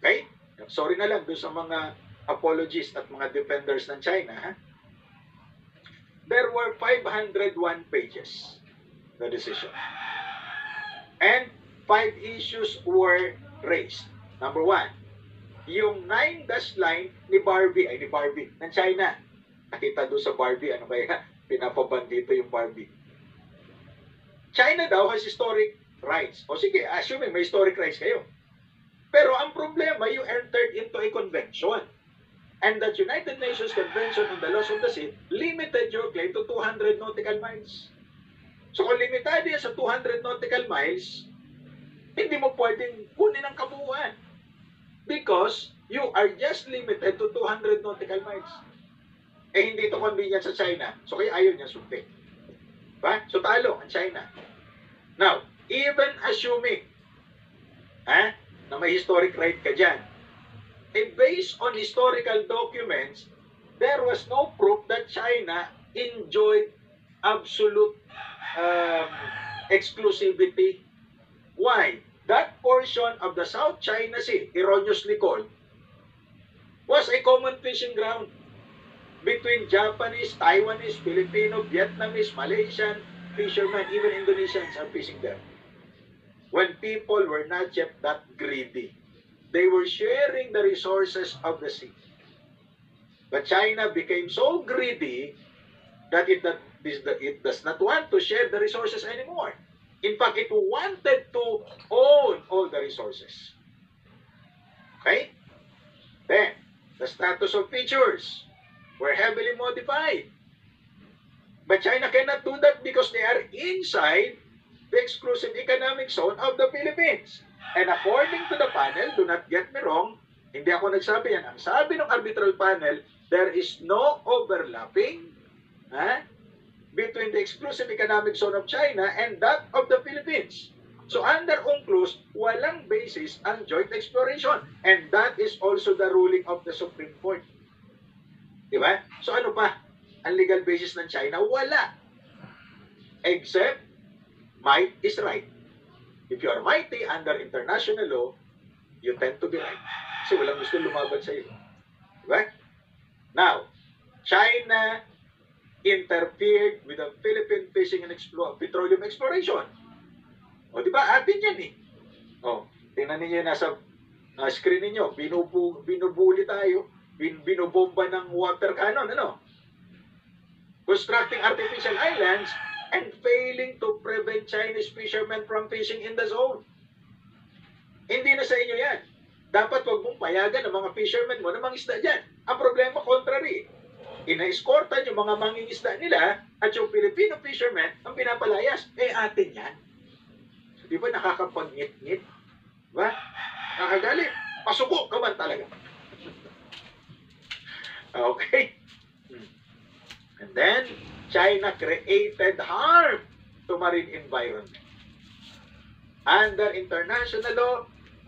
Okay? Sorry na lang doon sa mga apologists at mga defenders ng China. Ha? there were 501 pages, the decision. And 5 issues were raised. Number 1, yung 9 dash line ni Barbie, ng China. Nakita doon sa Barbie, ano kaya pinapaban dito yung Barbie. China daw has historic rights. O sige, assuming may historic rights kayo. Pero ang problema, you entered into a convention. And that United Nations Convention on the Laws of the Sea limited your claim to 200 nautical miles. So kung limitado yan sa 200 nautical miles, hindi mo pwedeng kunin ang kabuuan. Because you are just limited to 200 nautical miles. Eh hindi ito convenient sa China. So kaya ayaw niya sundin. Diba? So talo ang China. Now, even assuming na may historic right ka dyan, based on historical documents, there was no proof that China enjoyed absolute exclusivity. Why? That portion of the South China Sea, erroneously called, was a common fishing ground between Japanese, Taiwanese, Filipino, Vietnamese, Malaysian fishermen, even Indonesians are fishing there. When people were not yet that greedy, they were sharing the resources of the sea. But China became so greedy that it does not want to share the resources anymore. In fact, it wanted to own all the resources. Okay? Then, the status of features were heavily modified. But China cannot do that because they are inside the exclusive economic zone of the Philippines. And according to the panel, do not get me wrong, hindi ako nagsabi yan. Ang sabi ng arbitral panel, there is no overlapping between the exclusive economic zone of China and that of the Philippines. So under UNCLOS, walang basis ang joint exploration. And that is also the ruling of the Supreme Court. Diba? So ano pa? Ang legal basis ng China, wala. Except, might is right. If you are mighty under international law, you tend to be right. Kasi walang gusto lumaban sa iyo. Diba? Now, China interfered with the Philippine fishing and petroleum exploration. O, di ba? Atin yan eh. O, tingnan ninyo nasa screen ninyo. Binubuli tayo. Binubomba ng water cannon. Ano? Constructing artificial islands and failing to prevent Chinese fishermen from fishing in the zone. Hindi na sa inyo yan. Dapat wag mong payagan ng mga fishermen mo na mangisda dyan. Ang problema, contrary. Ina-escortan yung mga mangingisda nila at yung Filipino fishermen ang pinapalayas. Eh, atin yan. So, di ba nakakapag-ngit-ngit? Diba? Nakagalit. Pasuko ka man talaga. Okay? And then, China created harm to marine environment. Under international law,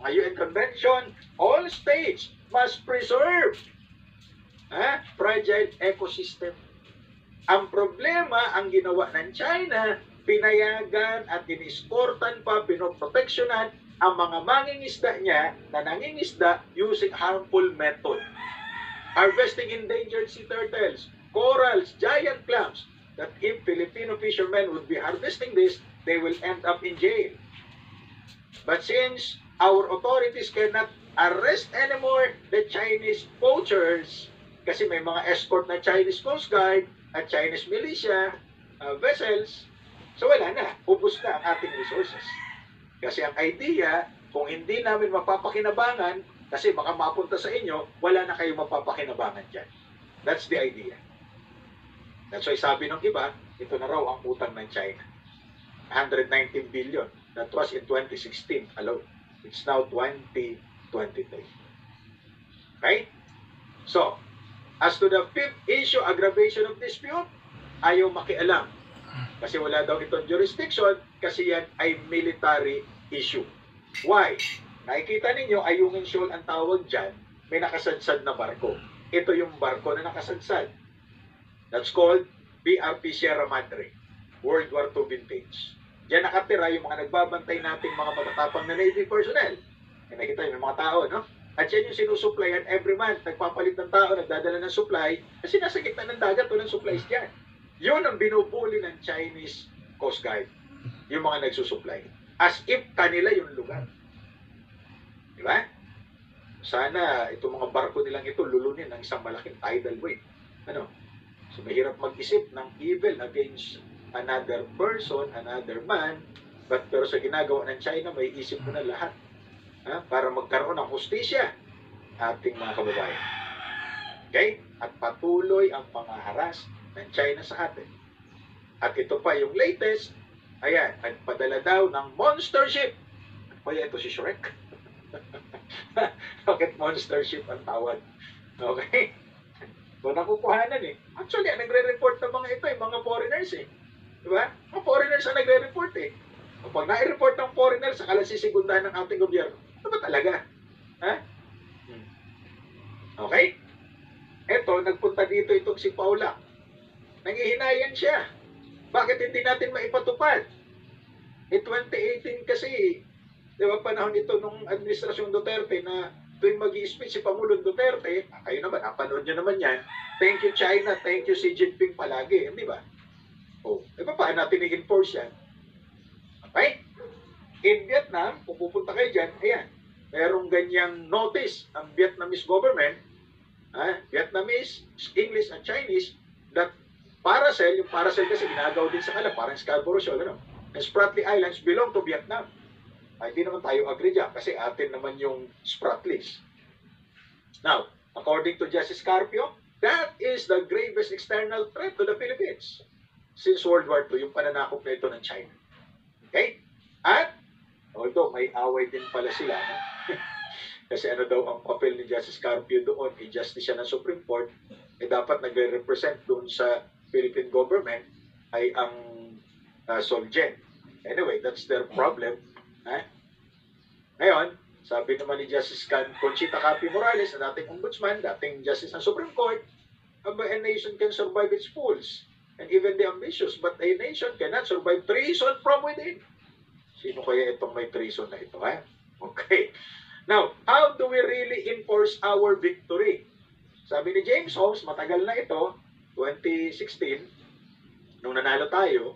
UN Convention, all states must preserve fragile ecosystem. Ang problema, ang ginawa ng China, pinayagan at iniskortan pa, pinoproteksyonan ang mga mangingisda niya na nangingisda using harmful method. Harvesting endangered sea turtles, corals, giant clams, that if Filipino fishermen would be harvesting this, they will end up in jail. But since our authorities cannot arrest anymore the Chinese poachers, kasi may mga escort na Chinese Coast Guard at Chinese militia vessels, so wala na, ubos na ang ating resources. Kasi ang idea, kung hindi namin mapapakinabangan, kasi baka mapunta sa inyo, wala na kayong mapapakinabangan dyan. That's the idea. That's why sabi ng iba, ito na raw ang utang ng China. 119 billion. That was in 2016 alone. It's now 2023. Okay? So, as to the fifth issue, aggravation of dispute, ayaw makialam. Kasi wala daw itong jurisdiction, kasi yan ay military issue. Why? Nakikita ninyo, Ayungin Shoal ang tawag dyan, may nakasadsad na barko. Ito yung barko na nakasadsad. That's called BRP Sierra Madre, World War II vintage. Diyan nakatira yung mga nagbabantay nating mga matatapang na Navy personnel. Nakikita yung mga tao, no? At yan yung sinusuplayan every month. Nagpapalit ng tao, nagdadala ng supply, kasi nasa gitna ng dagat, walang supplies dyan. Yun ang binubuli ng Chinese Coast Guard, yung mga nagsusupply. As if kanila yung lugar. Di ba? Sana itong mga barko nilang ito lulunin ng isang malaking tidal wave. Ano? So mahirap mag-isip ng evil against another person, another man, pero sa ginagawa ng China, may isip mo na lahat. Para magkaroon ng hustisya ating mga kababayan. Okay? At patuloy ang pangaharas ng China sa atin. At ito pa yung latest, ayan, nagpadala daw ng monster ship. Kaya ito si Shrek. Bakit monster ship ang tawag? Okay? So, nakukuhanan eh. Actually, ang nagre-report ng mga ito ay mga foreigners eh. Diba? Mga foreigners ang nagre-report eh. Kapag nai-report ng foreigners, saka lang sisigundahan ng ating gobyerno. Ano ba talaga? Ha? Okay? Eto, nagpunta dito itong si Paula. Nangihinayan siya. Bakit hindi natin maipatupad? 2018 kasi, di ba, panahon ito nung administrasyong Duterte na tuwing mag-i-speech si Pangulong Duterte, kayo naman, napanood nyo naman yan, thank you China, thank you Xi Jinping palagi, di ba? Paano natin i-enforce yan? Okay? In Vietnam, kung pupunta kayo dyan, ayan, merong ganyang notice ang Vietnamese government, Vietnamese, English, at Chinese, that Paracel, yung Paracel kasi ginagawa din sa kanila, parang Scarborough Shoal, and Spratly Islands belong to Vietnam. Hindi naman tayo agree dyan kasi atin naman yung Spratlys. Now, according to Justice Carpio, that is the gravest external threat to the Philippines since World War II, yung pananakop na ito ng China. Okay? At, although may away din pala sila, kasi ano daw ang papel ni Justice Carpio doon, i-justice siya ng Supreme Court, dapat nagre-represent doon sa Philippine government ay ang Solgen. Anyway, that's their problem. Ngayon, sabi naman ni Justice Conchita Capi Morales, na dating ombudsman, dating justice ng Supreme Court, a nation can survive its fools and even the ambitious, but a nation cannot survive treason from within. Sino kaya itong may treason na ito, ha? Okay. Now, how do we really enforce our victory? Sabi ni James Holmes, matagal na ito, 2016, nung nanalo tayo,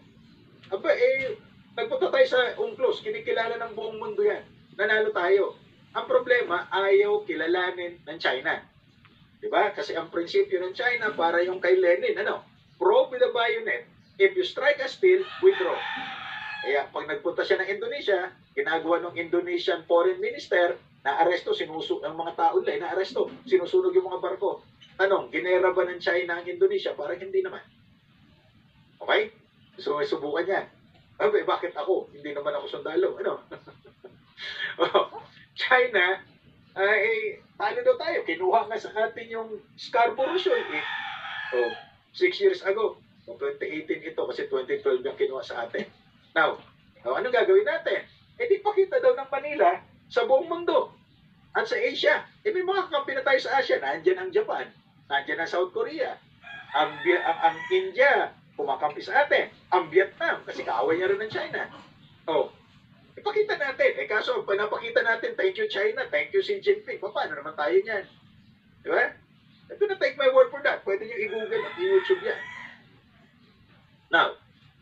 nagpunta tayo sa UNCLOS, kinikilala ng buong mundo yan. Nanalo tayo. Ang problema, ayaw kilalanin ng China. Diba? Kasi ang prinsipyo ng China, para yung kay Lenin, probe with a bayonet, if you strike us still, withdraw. Kaya pag nagpunta siya ng Indonesia, ginagawa ng Indonesian Foreign Minister, na-aresto, ang mga tao nila, na-aresto, sinusunog yung mga barko. Ginera ba ng China ang Indonesia? Parang hindi naman. Okay? So, subukan yan. Bakit ako? Hindi naman ako sundalo. China, talo daw tayo. Kinuha nga sa atin yung Scarborough Shoal. 6 years ago. 2018 ito kasi 2012 yung kinuha sa atin. Now, ano gagawin natin? Di pakita daw ng Manila sa buong mundo at sa Asia. May mga kakampi na tayo sa Asia. Nandiyan ang Japan. Nandiyan ang South Korea. Ang India, kumakampi sa atin. Ang Vietnam, kasi kaaway niya rin ng China. Ipakita natin. Kaso, pinapakita natin, thank you China, thank you Xi Jinping. Paano naman tayo niyan? Diba? Do not take my word for that. Pwede nyo i-google at i-YouTube yan. Now,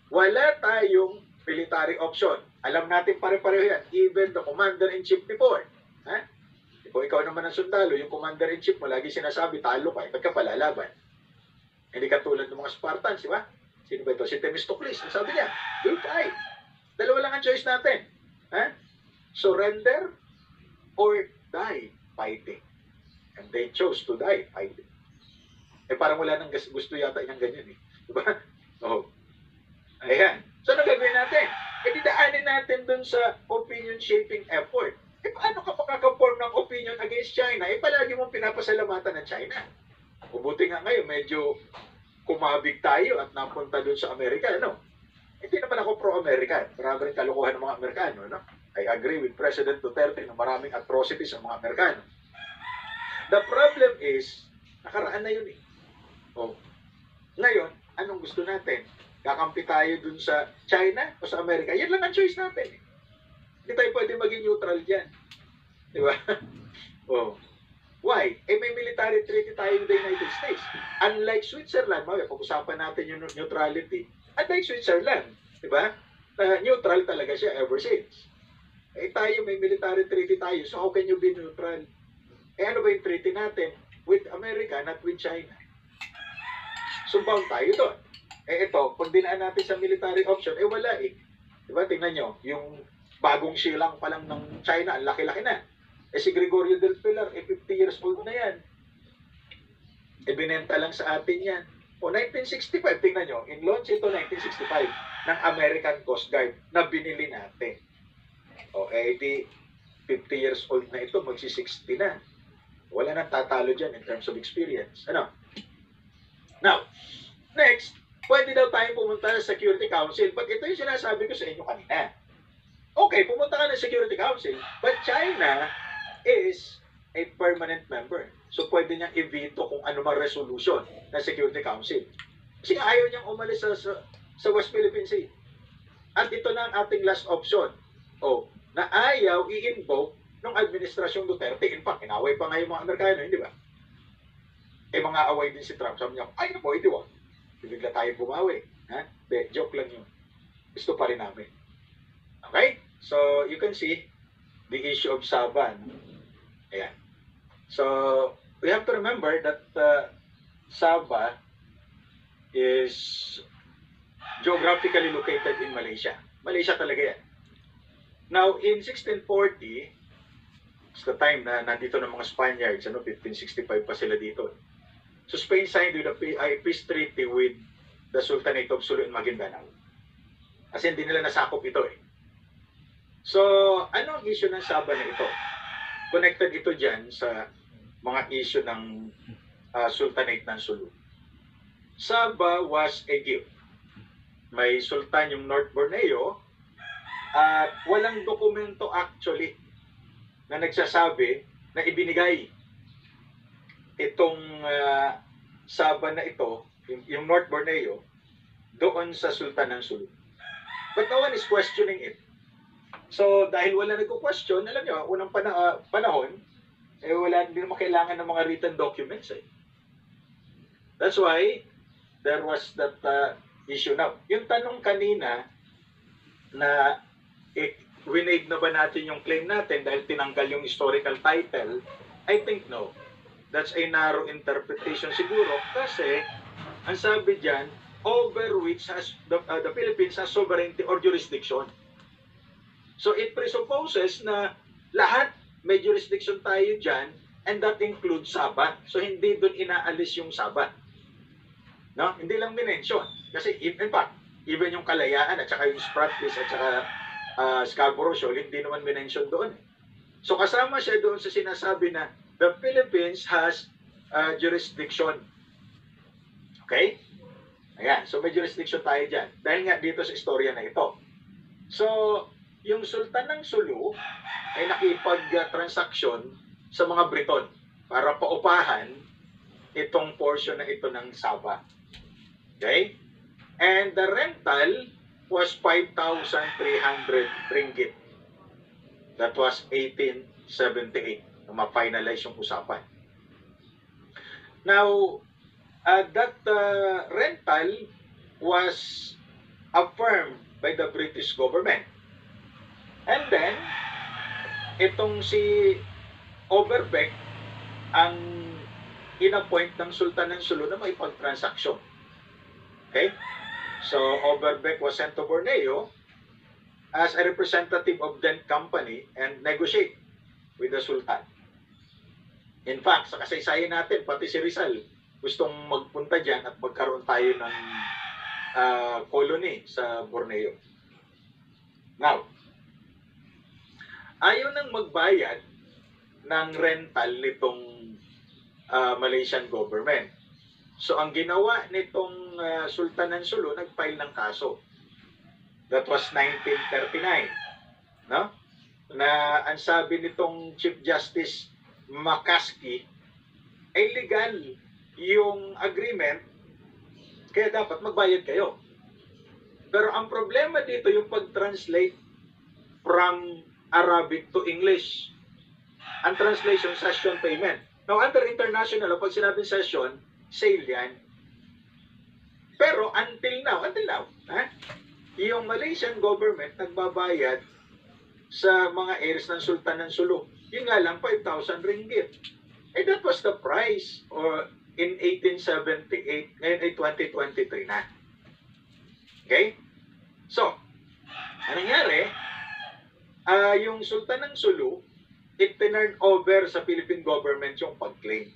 wala tayong military option. Alam natin pare-pareho yan. Even the commander-in-chief before. Kung ikaw naman ang sundalo, yung commander-in-chief mo, lagi sinasabi, talo ka, ba't ka palalaban? Hindi katulad ng mga Spartans, di ba? Sino ba ito? Si Themistocles. Ang sabi niya, we'll fight. Dalawa lang ang choice natin. Surrender or die fighting. And they chose to die fighting. Parang wala nang gusto yata niyang ganyan eh. Diba? Ayan. So, ano gagawin natin? Didaanin natin dun sa opinion shaping effort. Paano ka makaka-form ng opinion against China? Palagi mong pinapasalamatan ng China. Buti nga ngayon, medyo kumabig tayo at napunta dun sa Amerika, Hindi naman ako pro-American. Maraming kalukuhan ng mga Amerikano, I agree with President Duterte na maraming atrocities ang mga Amerikano. The problem is, nakaraan na yun eh. Ngayon, anong gusto natin? Kakampi tayo dun sa China o sa Amerika? Yan lang ang choice natin eh. Hindi tayo pwede maging neutral dyan. Di ba? Why? May military treaty tayo with the United States. Unlike Switzerland, pag-usapan natin yung neutrality. Unlike Switzerland, di ba? Neutral talaga siya ever since. Tayo may military treaty tayo, so how can you be neutral? Ano ba yung treaty natin? With America, not with China. So bound tayo doon. Ito, pag dinaan natin sa military option, wala eh. Diba? Tingnan nyo, yung bagong silang pa lang ng China, ang laki-laki na. Si Gregorio del Pilar, 50 years old na yan. Binenta lang sa atin yan. 1965, tingnan nyo, in launch ito 1965 ng American Coast Guard na binili natin. Di 50 years old na ito, magsi-60 na. Wala nang tatalo dyan in terms of experience. Now, next, pwede daw tayong pumunta sa Security Council. But ito yung sinasabi ko sa inyo kanina. Okay, pumunta ka ng Security Council, but China is a permanent member. So, pwede niyang i-veto kung ano mang resolution ng Security Council. Kasi ayaw niyang umalis sa West Philippine Sea. At ito na ang ating last option. Na ayaw i-invoke ng Administrasyong Duterte. In fact, inaway pa nga yung mga Amerikano, hindi ba? Mga away din si Trump. Sabi niya, ay na po, ito bigla tayo bumawi. Joke lang yun. Gusto pa rin namin. Okay? So, you can see the issue of Sabah. Ayan. So, we have to remember that Sabah is geographically located in Malaysia. Malaysia talaga yan. Now, in 1640, it's the time na nandito ng mga Spaniards, 1565 pa sila dito. So, Spain signed with a peace treaty with the Sultanate of Sulu and Maguindanao. Kasi hindi nila nasakop ito eh. So, ano ang issue ng Sabah na ito? Connected ito dyan sa mga issue ng Sultanate ng Sulu. Sabah was a gift. May sultan yung North Borneo at walang dokumento actually na nagsasabi na ibinigay itong Sabah na ito, yung North Borneo, doon sa Sultan ng Sulu. But no one is questioning it. So, dahil wala nagko-question, alam nyo, unang panahon, wala din naman kailangan ng mga written documents eh. That's why there was that issue. Now, yung tanong kanina na winave na ba natin yung claim natin dahil tinanggal yung historical title, I think no. That's a narrow interpretation siguro kasi ang sabi dyan, over which has the Philippines has sovereignty or jurisdiction. So it presupposes na lahat may jurisdiction tayo dyan and that includes Sabah. So hindi doon inaalis yung Sabah. No? Hindi lang minention. Kasi in fact, even yung Kalayaan at saka yung Spratlys at saka Scarborough Shoal, hindi naman minention doon. So kasama siya doon sa sinasabi na the Philippines has jurisdiction. Okay? Ayan. So may jurisdiction tayo dyan. Dahil nga dito sa istorya na ito. So, yung Sultan ng Sulu ay nakipag-transaksyon sa mga Briton para paupahan itong portion na ito ng Sabah. Okay? And the rental was 5,300 ringgit. That was 1878 na ma-finalize yung usapan. Now, that rental was affirmed by the British government. And then, itong si Overbeck ang inappoint ng Sultan ng Sulu na may pagtransaksyon. Okay? So, Overbeck was sent to Borneo as a representative of Dent Company and negotiate with the Sultan. In fact, sa kasaysayan natin, pati si Rizal gustong magpunta dyan at magkaroon tayo ng colony sa Borneo. Now, ayaw nang magbayad ng rental nitong Malaysian government. So, ang ginawa nitong Sultan ng Sulu, nag-file ng kaso. That was 1939. No? Na ang sabi nitong Chief Justice McCaskey, ay legal yung agreement, kaya dapat magbayad kayo. Pero ang problema dito, yung pag-translate from Arabic to English. Ang translation, session payment. Now, under international, pag sinabing cession, sale yan. Pero until now, yung Malaysian government nagbabayad sa mga heirs ng Sultan ng Sulu. Yun nga lang, 5,000 ringgit. That was the price in 1878. Ngayon ay 2023 na. Okay? So, anong nangyari? Yung Sultan ng Sulu, it turned over sa Philippine government yung pag-claim.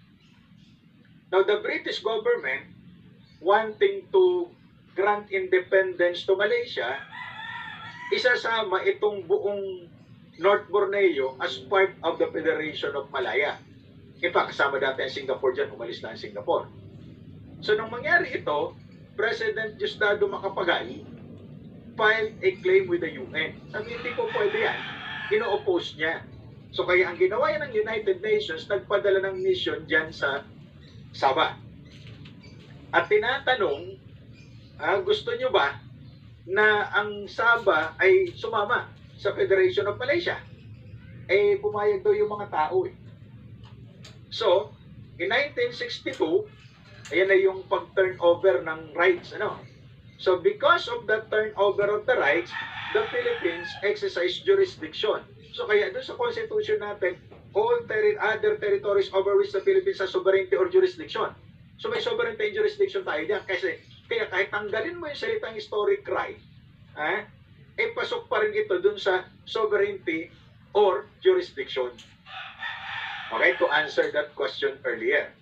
Now, the British government, wanting to grant independence to Malaysia, isasama itong buong North Borneo as part of the Federation of Malaya. In fact, kasama dati ang Singapore dyan, umalis na ang Singapore. So, nung mangyari ito, President Diosdado Macapagal filed a claim with the UN. Sabi, hindi po pwede yan. Ino-oppose niya. So, kaya ang ginawa yan ng United Nations, nagpadala ng mission dyan sa Sabah. At tinatanong, gusto nyo ba na ang Sabah ay sumama sa Federation of Malaysia? Pumayag daw yung mga tao eh. So, in 1962, ayan na yung pag-turnover ng rights. So, because of the turnover of the rights, the Philippines exercise jurisdiction. So, kaya doon sa Constitution natin, all other territories over which the Philippines has sovereignty or jurisdiction. So, may sovereignty and jurisdiction tayo diyan. Kaya kahit tanggalin mo yung salitang historic right, pasok pa rin ito dun sa sovereignty or jurisdiction. Okay, to answer that question earlier.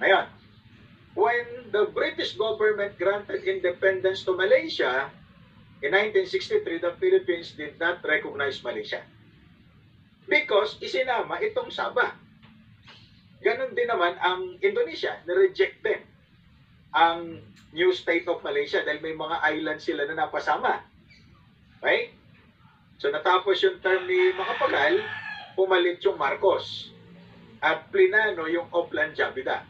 Ngayon, when the British government granted independence to Malaysia, in 1963, the Philippines did not recognize Malaysia. Because isinama itong Sabah. Ganon din naman ang Indonesia, na-reject din ang new state of Malaysia dahil may mga islands sila na napasama. Okay? So natapos yung term ni Macapagal, pumalit yung Marcos at plinano yung Oplan Jabida.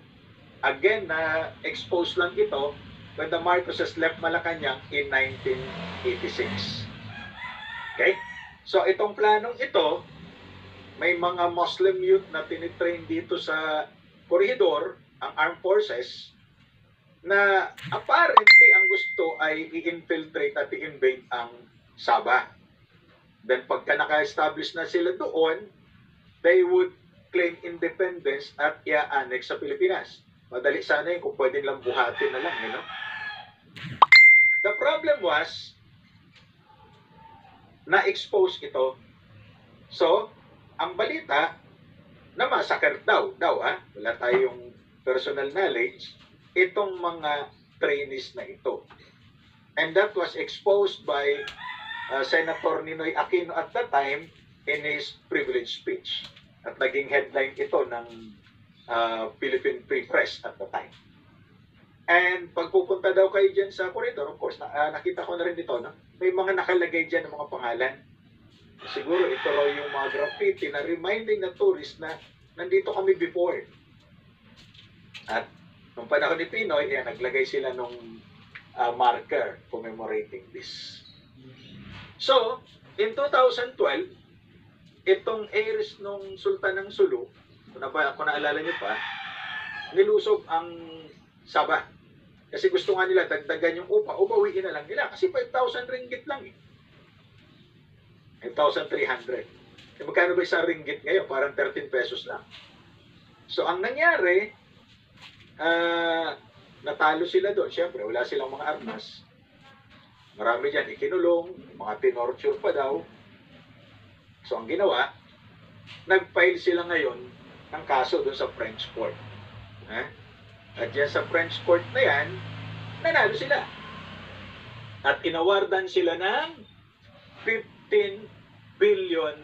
Again, na-expose lang ito when the Marcoses left Malacanang in 1986. Okay? So itong planong ito, may mga Muslim youth na tinitrain dito sa Corridor, ang armed forces, na apparently ang gusto ay i-infiltrate at i-invade ang Sabah. Then pagka naka-establish na sila doon, they would claim independence at i-annex sa Pilipinas. Madali sana yun kung pwedeng lang buhatin na lang. The problem was, na-expose ito. So, ang balita, na massacre daw. Wala tayong personal knowledge, itong mga trainees na ito. And that was exposed by Senator Ninoy Aquino at that time in his privilege speech. At naging headline ito ng Philippine Free Press at the time. And pagpupunta daw kayo dyan sa corridor, of course, nakita ko na rin ito, may mga nakalagay dyan ng mga pangalan. Siguro ito raw yung mga graffiti na reminding na tourist na nandito kami before. At nung panahon ni Pinoy, naglagay sila nung marker commemorating this. So, in 2012, itong heirs nung Sultan ng Sulu, kung naalala niyo pa, nilusob ang Sabah. Kasi gusto nga nila dagdagan yung upa, ubawiin na lang nila. Kasi 5,000 ringgit lang eh. 5,300. Magkano ba isang ringgit ngayon? Parang 13 pesos lang. So, ang nangyari, natalo sila doon. Siyempre, wala silang mga armas. Marami dyan ikinulong, mga tinorture pa daw. So, ang ginawa, nag-file sila ngayon ng kaso doon sa French court. At dyan sa French court na yan, nanalo sila. At inawardan sila ng $15 billion.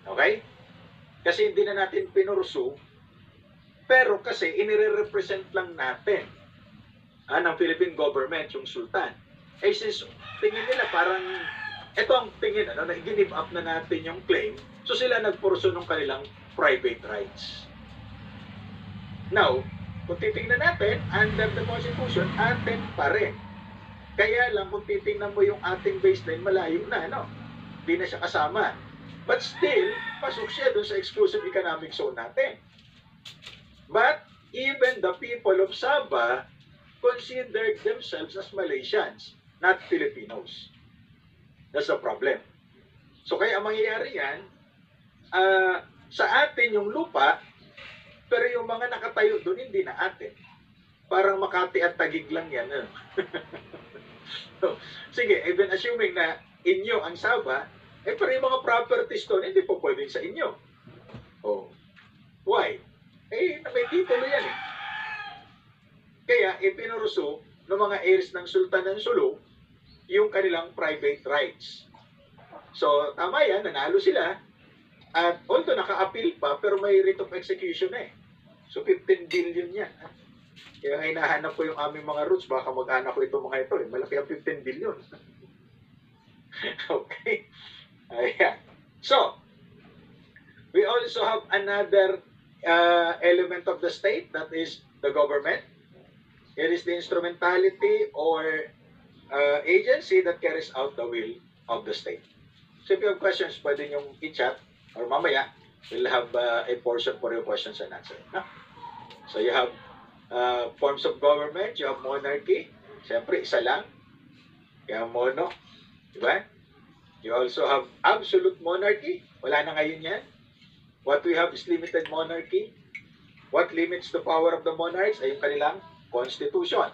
Okay? Kasi hindi na natin pinursu, pero kasi inire-represent lang natin ng Philippine government, yung Sultan. Since tingin nila parang, ito ang tingin, na i-give up na natin yung claim, so sila nagpurso ng kanilang private rights. Now, kung titingnan natin, under the Constitution, atin pa rin. Kaya lang, kung titingnan mo yung ating baseline, malayo na, Hindi na siya kasama. But still, pasok siya doon sa exclusive economic zone natin. But even the people of Sabah considered themselves as Malaysians, not Filipinos. That's the problem. So kaya ang mangyayari yan, sa atin yung lupa, pero yung mga nakatayo doon hindi na atin. Parang Makati at Taguig lang yan. So, sige, even assuming na inyo ang Sabah, pero yung mga properties doon, hindi po pwedeng sa inyo. Oh. Why? May titulo yan eh. Kaya ipinurso ng mga heirs ng Sultan ng Sulu yung kanilang private rights. So, tama yan, nanalo sila. At although naka-appeal pa, pero may writ of execution eh. So, 15 billion yan. Kaya hinahanap ko yung aming mga roots, baka mag-anak ko itong mga ito eh. Malaki ang 15 billion. Okay? Ayan. So, we also have another element of the state, that is the government. It is the instrumentality or agency that carries out the will of the state. So if you have questions, pwede nyo i-chat or mamaya, we'll have a portion for your questions and answers. No? So you have forms of government, you have monarchy. Siyempre, isa lang. Kaya mono. Diba? You also have absolute monarchy. Wala na ngayon yan. What we have is limited monarchy. What limits the power of the monarchs ay yung kanilang constitution.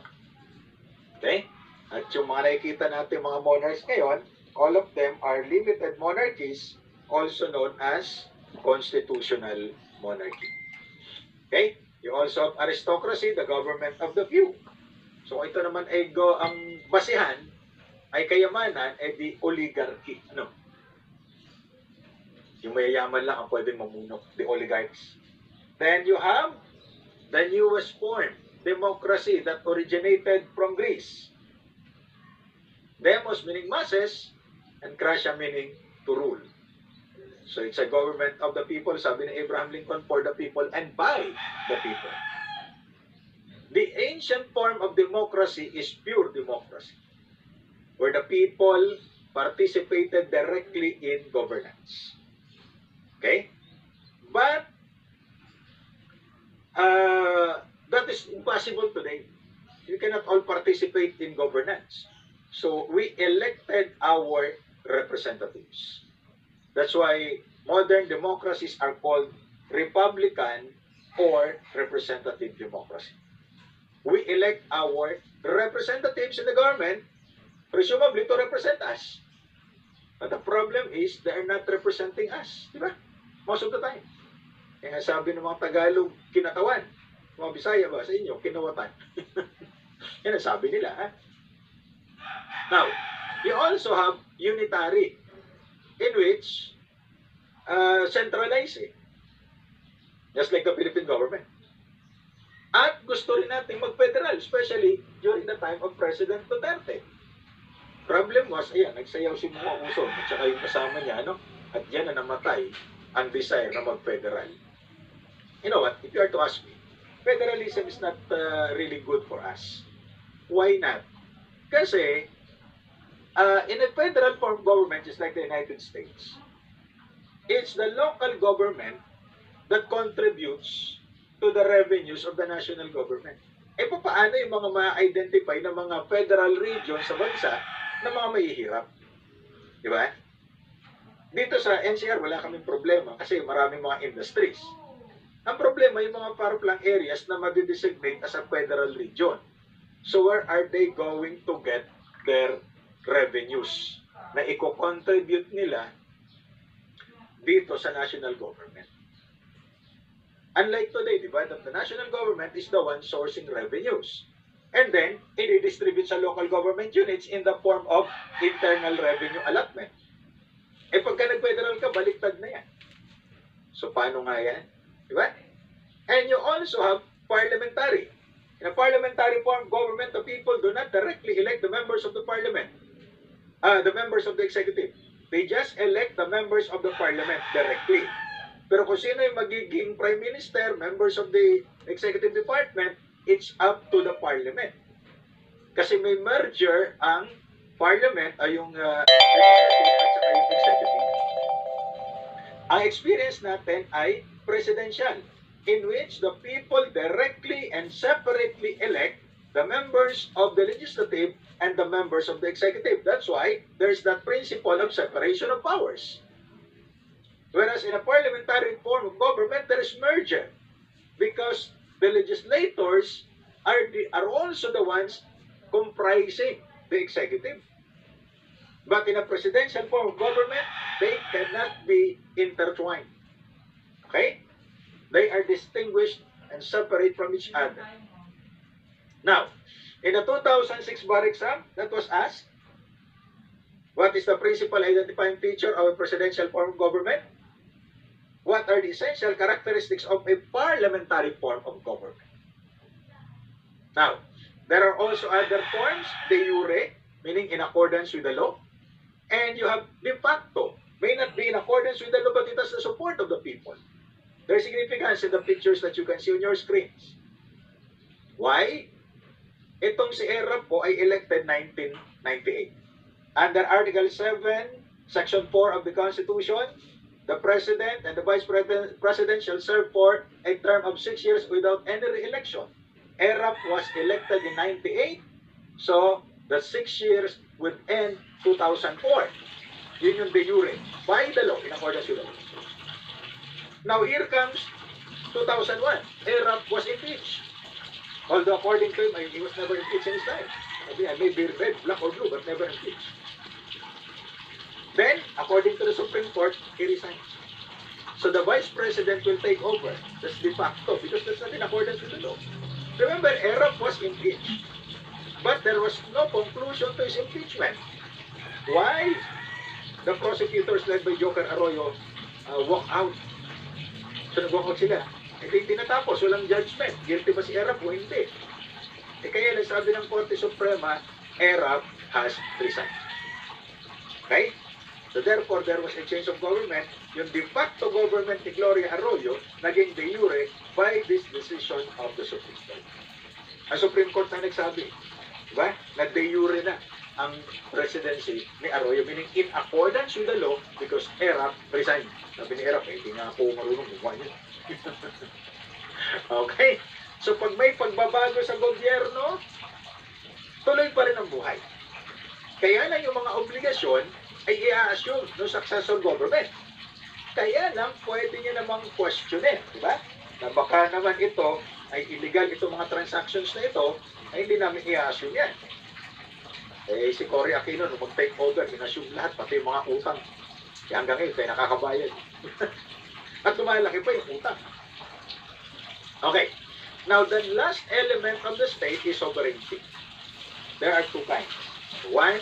Okay? At yung mga nakikita natin mga monarchs ngayon, all of them are limited monarchies, also known as constitutional monarchy. Okay? You also have aristocracy, the government of the few. So ito naman ay ang basihan ay kayamanan ay the oligarchy. Ano? Yung mayayaman lang ang pwedeng mamuno, the oligarchs. Then you have the newest form, democracy, that originated from Greece. Demos meaning masses, and kratia meaning to rule. So it's a government of the people, sabi ni Abraham Lincoln, for the people and by the people. The ancient form of democracy is pure democracy, where the people participated directly in governance. Okay? But that is impossible today. You cannot all participate in governance. So we elected our representatives. That's why modern democracies are called republican or representative democracy. We elect our representatives in the government, presumably to represent us. But the problem is, they are not representing us. Di ba? Most of the time. Kaya sabi ng mga Tagalog, kinatawan. Mga Bisaya ba sa inyo, kinawatan. Yan ang sabi nila. Ha? Now, you also have unitary, in which centralized. Just like the Philippine government. At gusto rin natin mag-federal, especially during the time of President Duterte. Problem was, ayan, nagsayaw si Mga Uson at saka yung kasama niya, ano? At yan na namatay ang desire na mag-federal. You know what? If you are to ask me, federalism is not really good for us. Why not? Kasi, in a federal form of government, just like the United States, it's the local government that contributes to the revenues of the national government. Paano yung mga ma-identify na mga federal regions sa bansa na mga mahihirap? Di ba? Dito sa NCR, wala kaming problema kasi maraming mga industries. Ang problema, yung mga paraplang areas na madidesignate as a federal region. So where are they going to get their revenues na i-contribute nila dito sa national government? Unlike today, di ba, that the national government is the one sourcing revenues. And then, i-distribute sa local government units in the form of internal revenue allotment. Pagka nag-federal ka, baliktad na yan. So, paano nga yan? Di ba? And you also have parliamentary. In a parliamentary form of government, the people do not directly elect the members of the parliament. The members of the executive. They just elect the members of the parliament directly. Pero kung sino yung magiging prime minister, members of the executive department, it's up to the parliament. Kasi may merger ang parliament ay yung legislative at saka yung executive. Ang experience natin ay presidential, in which the people directly and separately elect the members of the legislative and the members of the executive. That's why there's that principle of separation of powers. Whereas in a parliamentary form of government, there is merger, because the legislators are also the ones comprising the executive. But in a presidential form of government, they cannot be intertwined. Okay? They are distinguished and separate from each other. Now, in the 2006 bar exam that was asked, what is the principal identifying feature of a presidential form of government? What are the essential characteristics of a parliamentary form of government? Now, there are also other forms, de jure, meaning in accordance with the law, and you have de facto, may not be in accordance with the law, but it has the support of the people. There's significance in the pictures that you can see on your screens. Why? Itong si Erap po ay elected 1998. Under Article 7, Section 4 of the Constitution, the President and the Vice President shall serve for a term of 6 years without any re-election. Erap was elected in 98, so the 6 years would end 2004. Yun yung de jure, by the law, in accordance with the law. Now here comes 2001. Erap was impeached. Although according to him, he was never impeached in his life. I may be red, black, or blue, but never impeached. Then, according to the Supreme Court, he resigned. So the Vice President will take over. That's de facto, because that's not in accordance with the law. Remember, Erap was impeached. But there was no conclusion to his impeachment. Why? The prosecutors led by Joker Arroyo walk out. So nag-walk out sila. Hindi tinatapos, walang judgment. Guilty ba si Erap o hindi? Kaya lang sabi ng Korte Suprema, Erap has resigned. Okay? So therefore, there was a change of government. Yung de facto government ni Gloria Arroyo naging de jure by this decision of the Supreme Court. Ang Supreme Court na nagsabi, diba? Na de jure na ang presidency ni Arroyo, meaning in accordance with the law, because Erap resigned. Sabi ni Erap, hindi nga ako marunong gumawa niya. Okay? So pag may pagbabago sa gobyerno, tuloy pa rin ang buhay. Kaya lang yung mga obligasyon ay i-assume ng successor government. Kaya lang pwede niya namang questionin, di ba? Na baka naman ito ay illegal, itong mga transactions na ito, ay hindi namin i-assume yan. Eh, si Cory Aquino, nung mag-take over, in-assume lahat, pati yung mga utang. Kaya hanggang ngayon, tayo nakakabayad. At lumalaki pa yung utang. Okay. Now, the last element of the state is sovereignty. There are two kinds. One,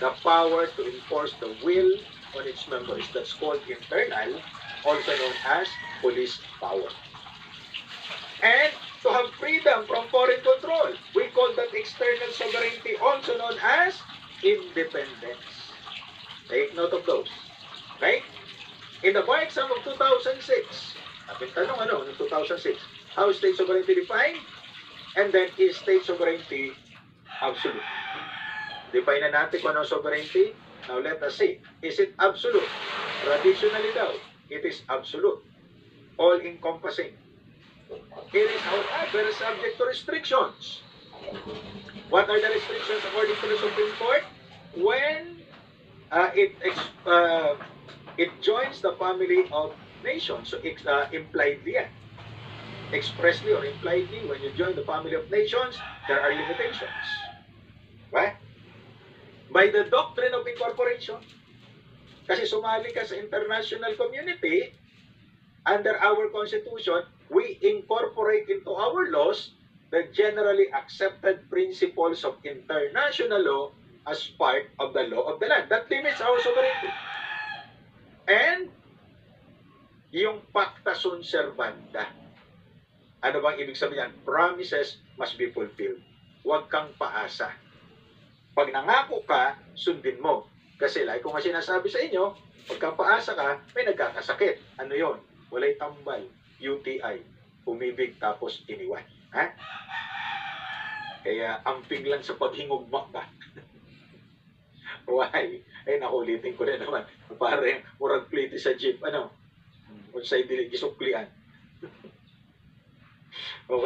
the power to enforce the will on its members. That's called internal, also known as police power. And to have freedom from foreign control. We call that external sovereignty, also known as independence. Take note of those. Okay? In the bar exam of 2006, ating tanong ano, in 2006, how is state sovereignty defined? And then, is state sovereignty absolute? Define na natin kung ano sovereignty. Now, let us see. Is it absolute? Traditionally daw, it is absolute. All-encompassing. It is, however, subject to restrictions. What are the restrictions according to the Supreme Court? When it joins the family of nations. So, impliedly yan. Expressly or impliedly, when you join the family of nations, there are limitations. Right? By the doctrine of incorporation, kasi sumali ka sa international community, under our Constitution, we incorporate into our laws the generally accepted principles of international law as part of the law of the land. That limits our sovereignty. And yung pacta sunt servanda. Ano bang ibig sabihin? Promises must be fulfilled. Huwag kang paasa. Pag nangako ka, sundin mo. Kasi like kung sinasabi sa inyo, pag paasa ka, may nagkakasakit. Ano yon? Walay tambal, UTI, umibig tapos iniwan. Ha? Kaya amping lang sa paghingugma ba? Why? Ay, nakulitin ko na naman. Parang murag pliti sa jeep. Ano? Unsay dili gisuklian. Okay.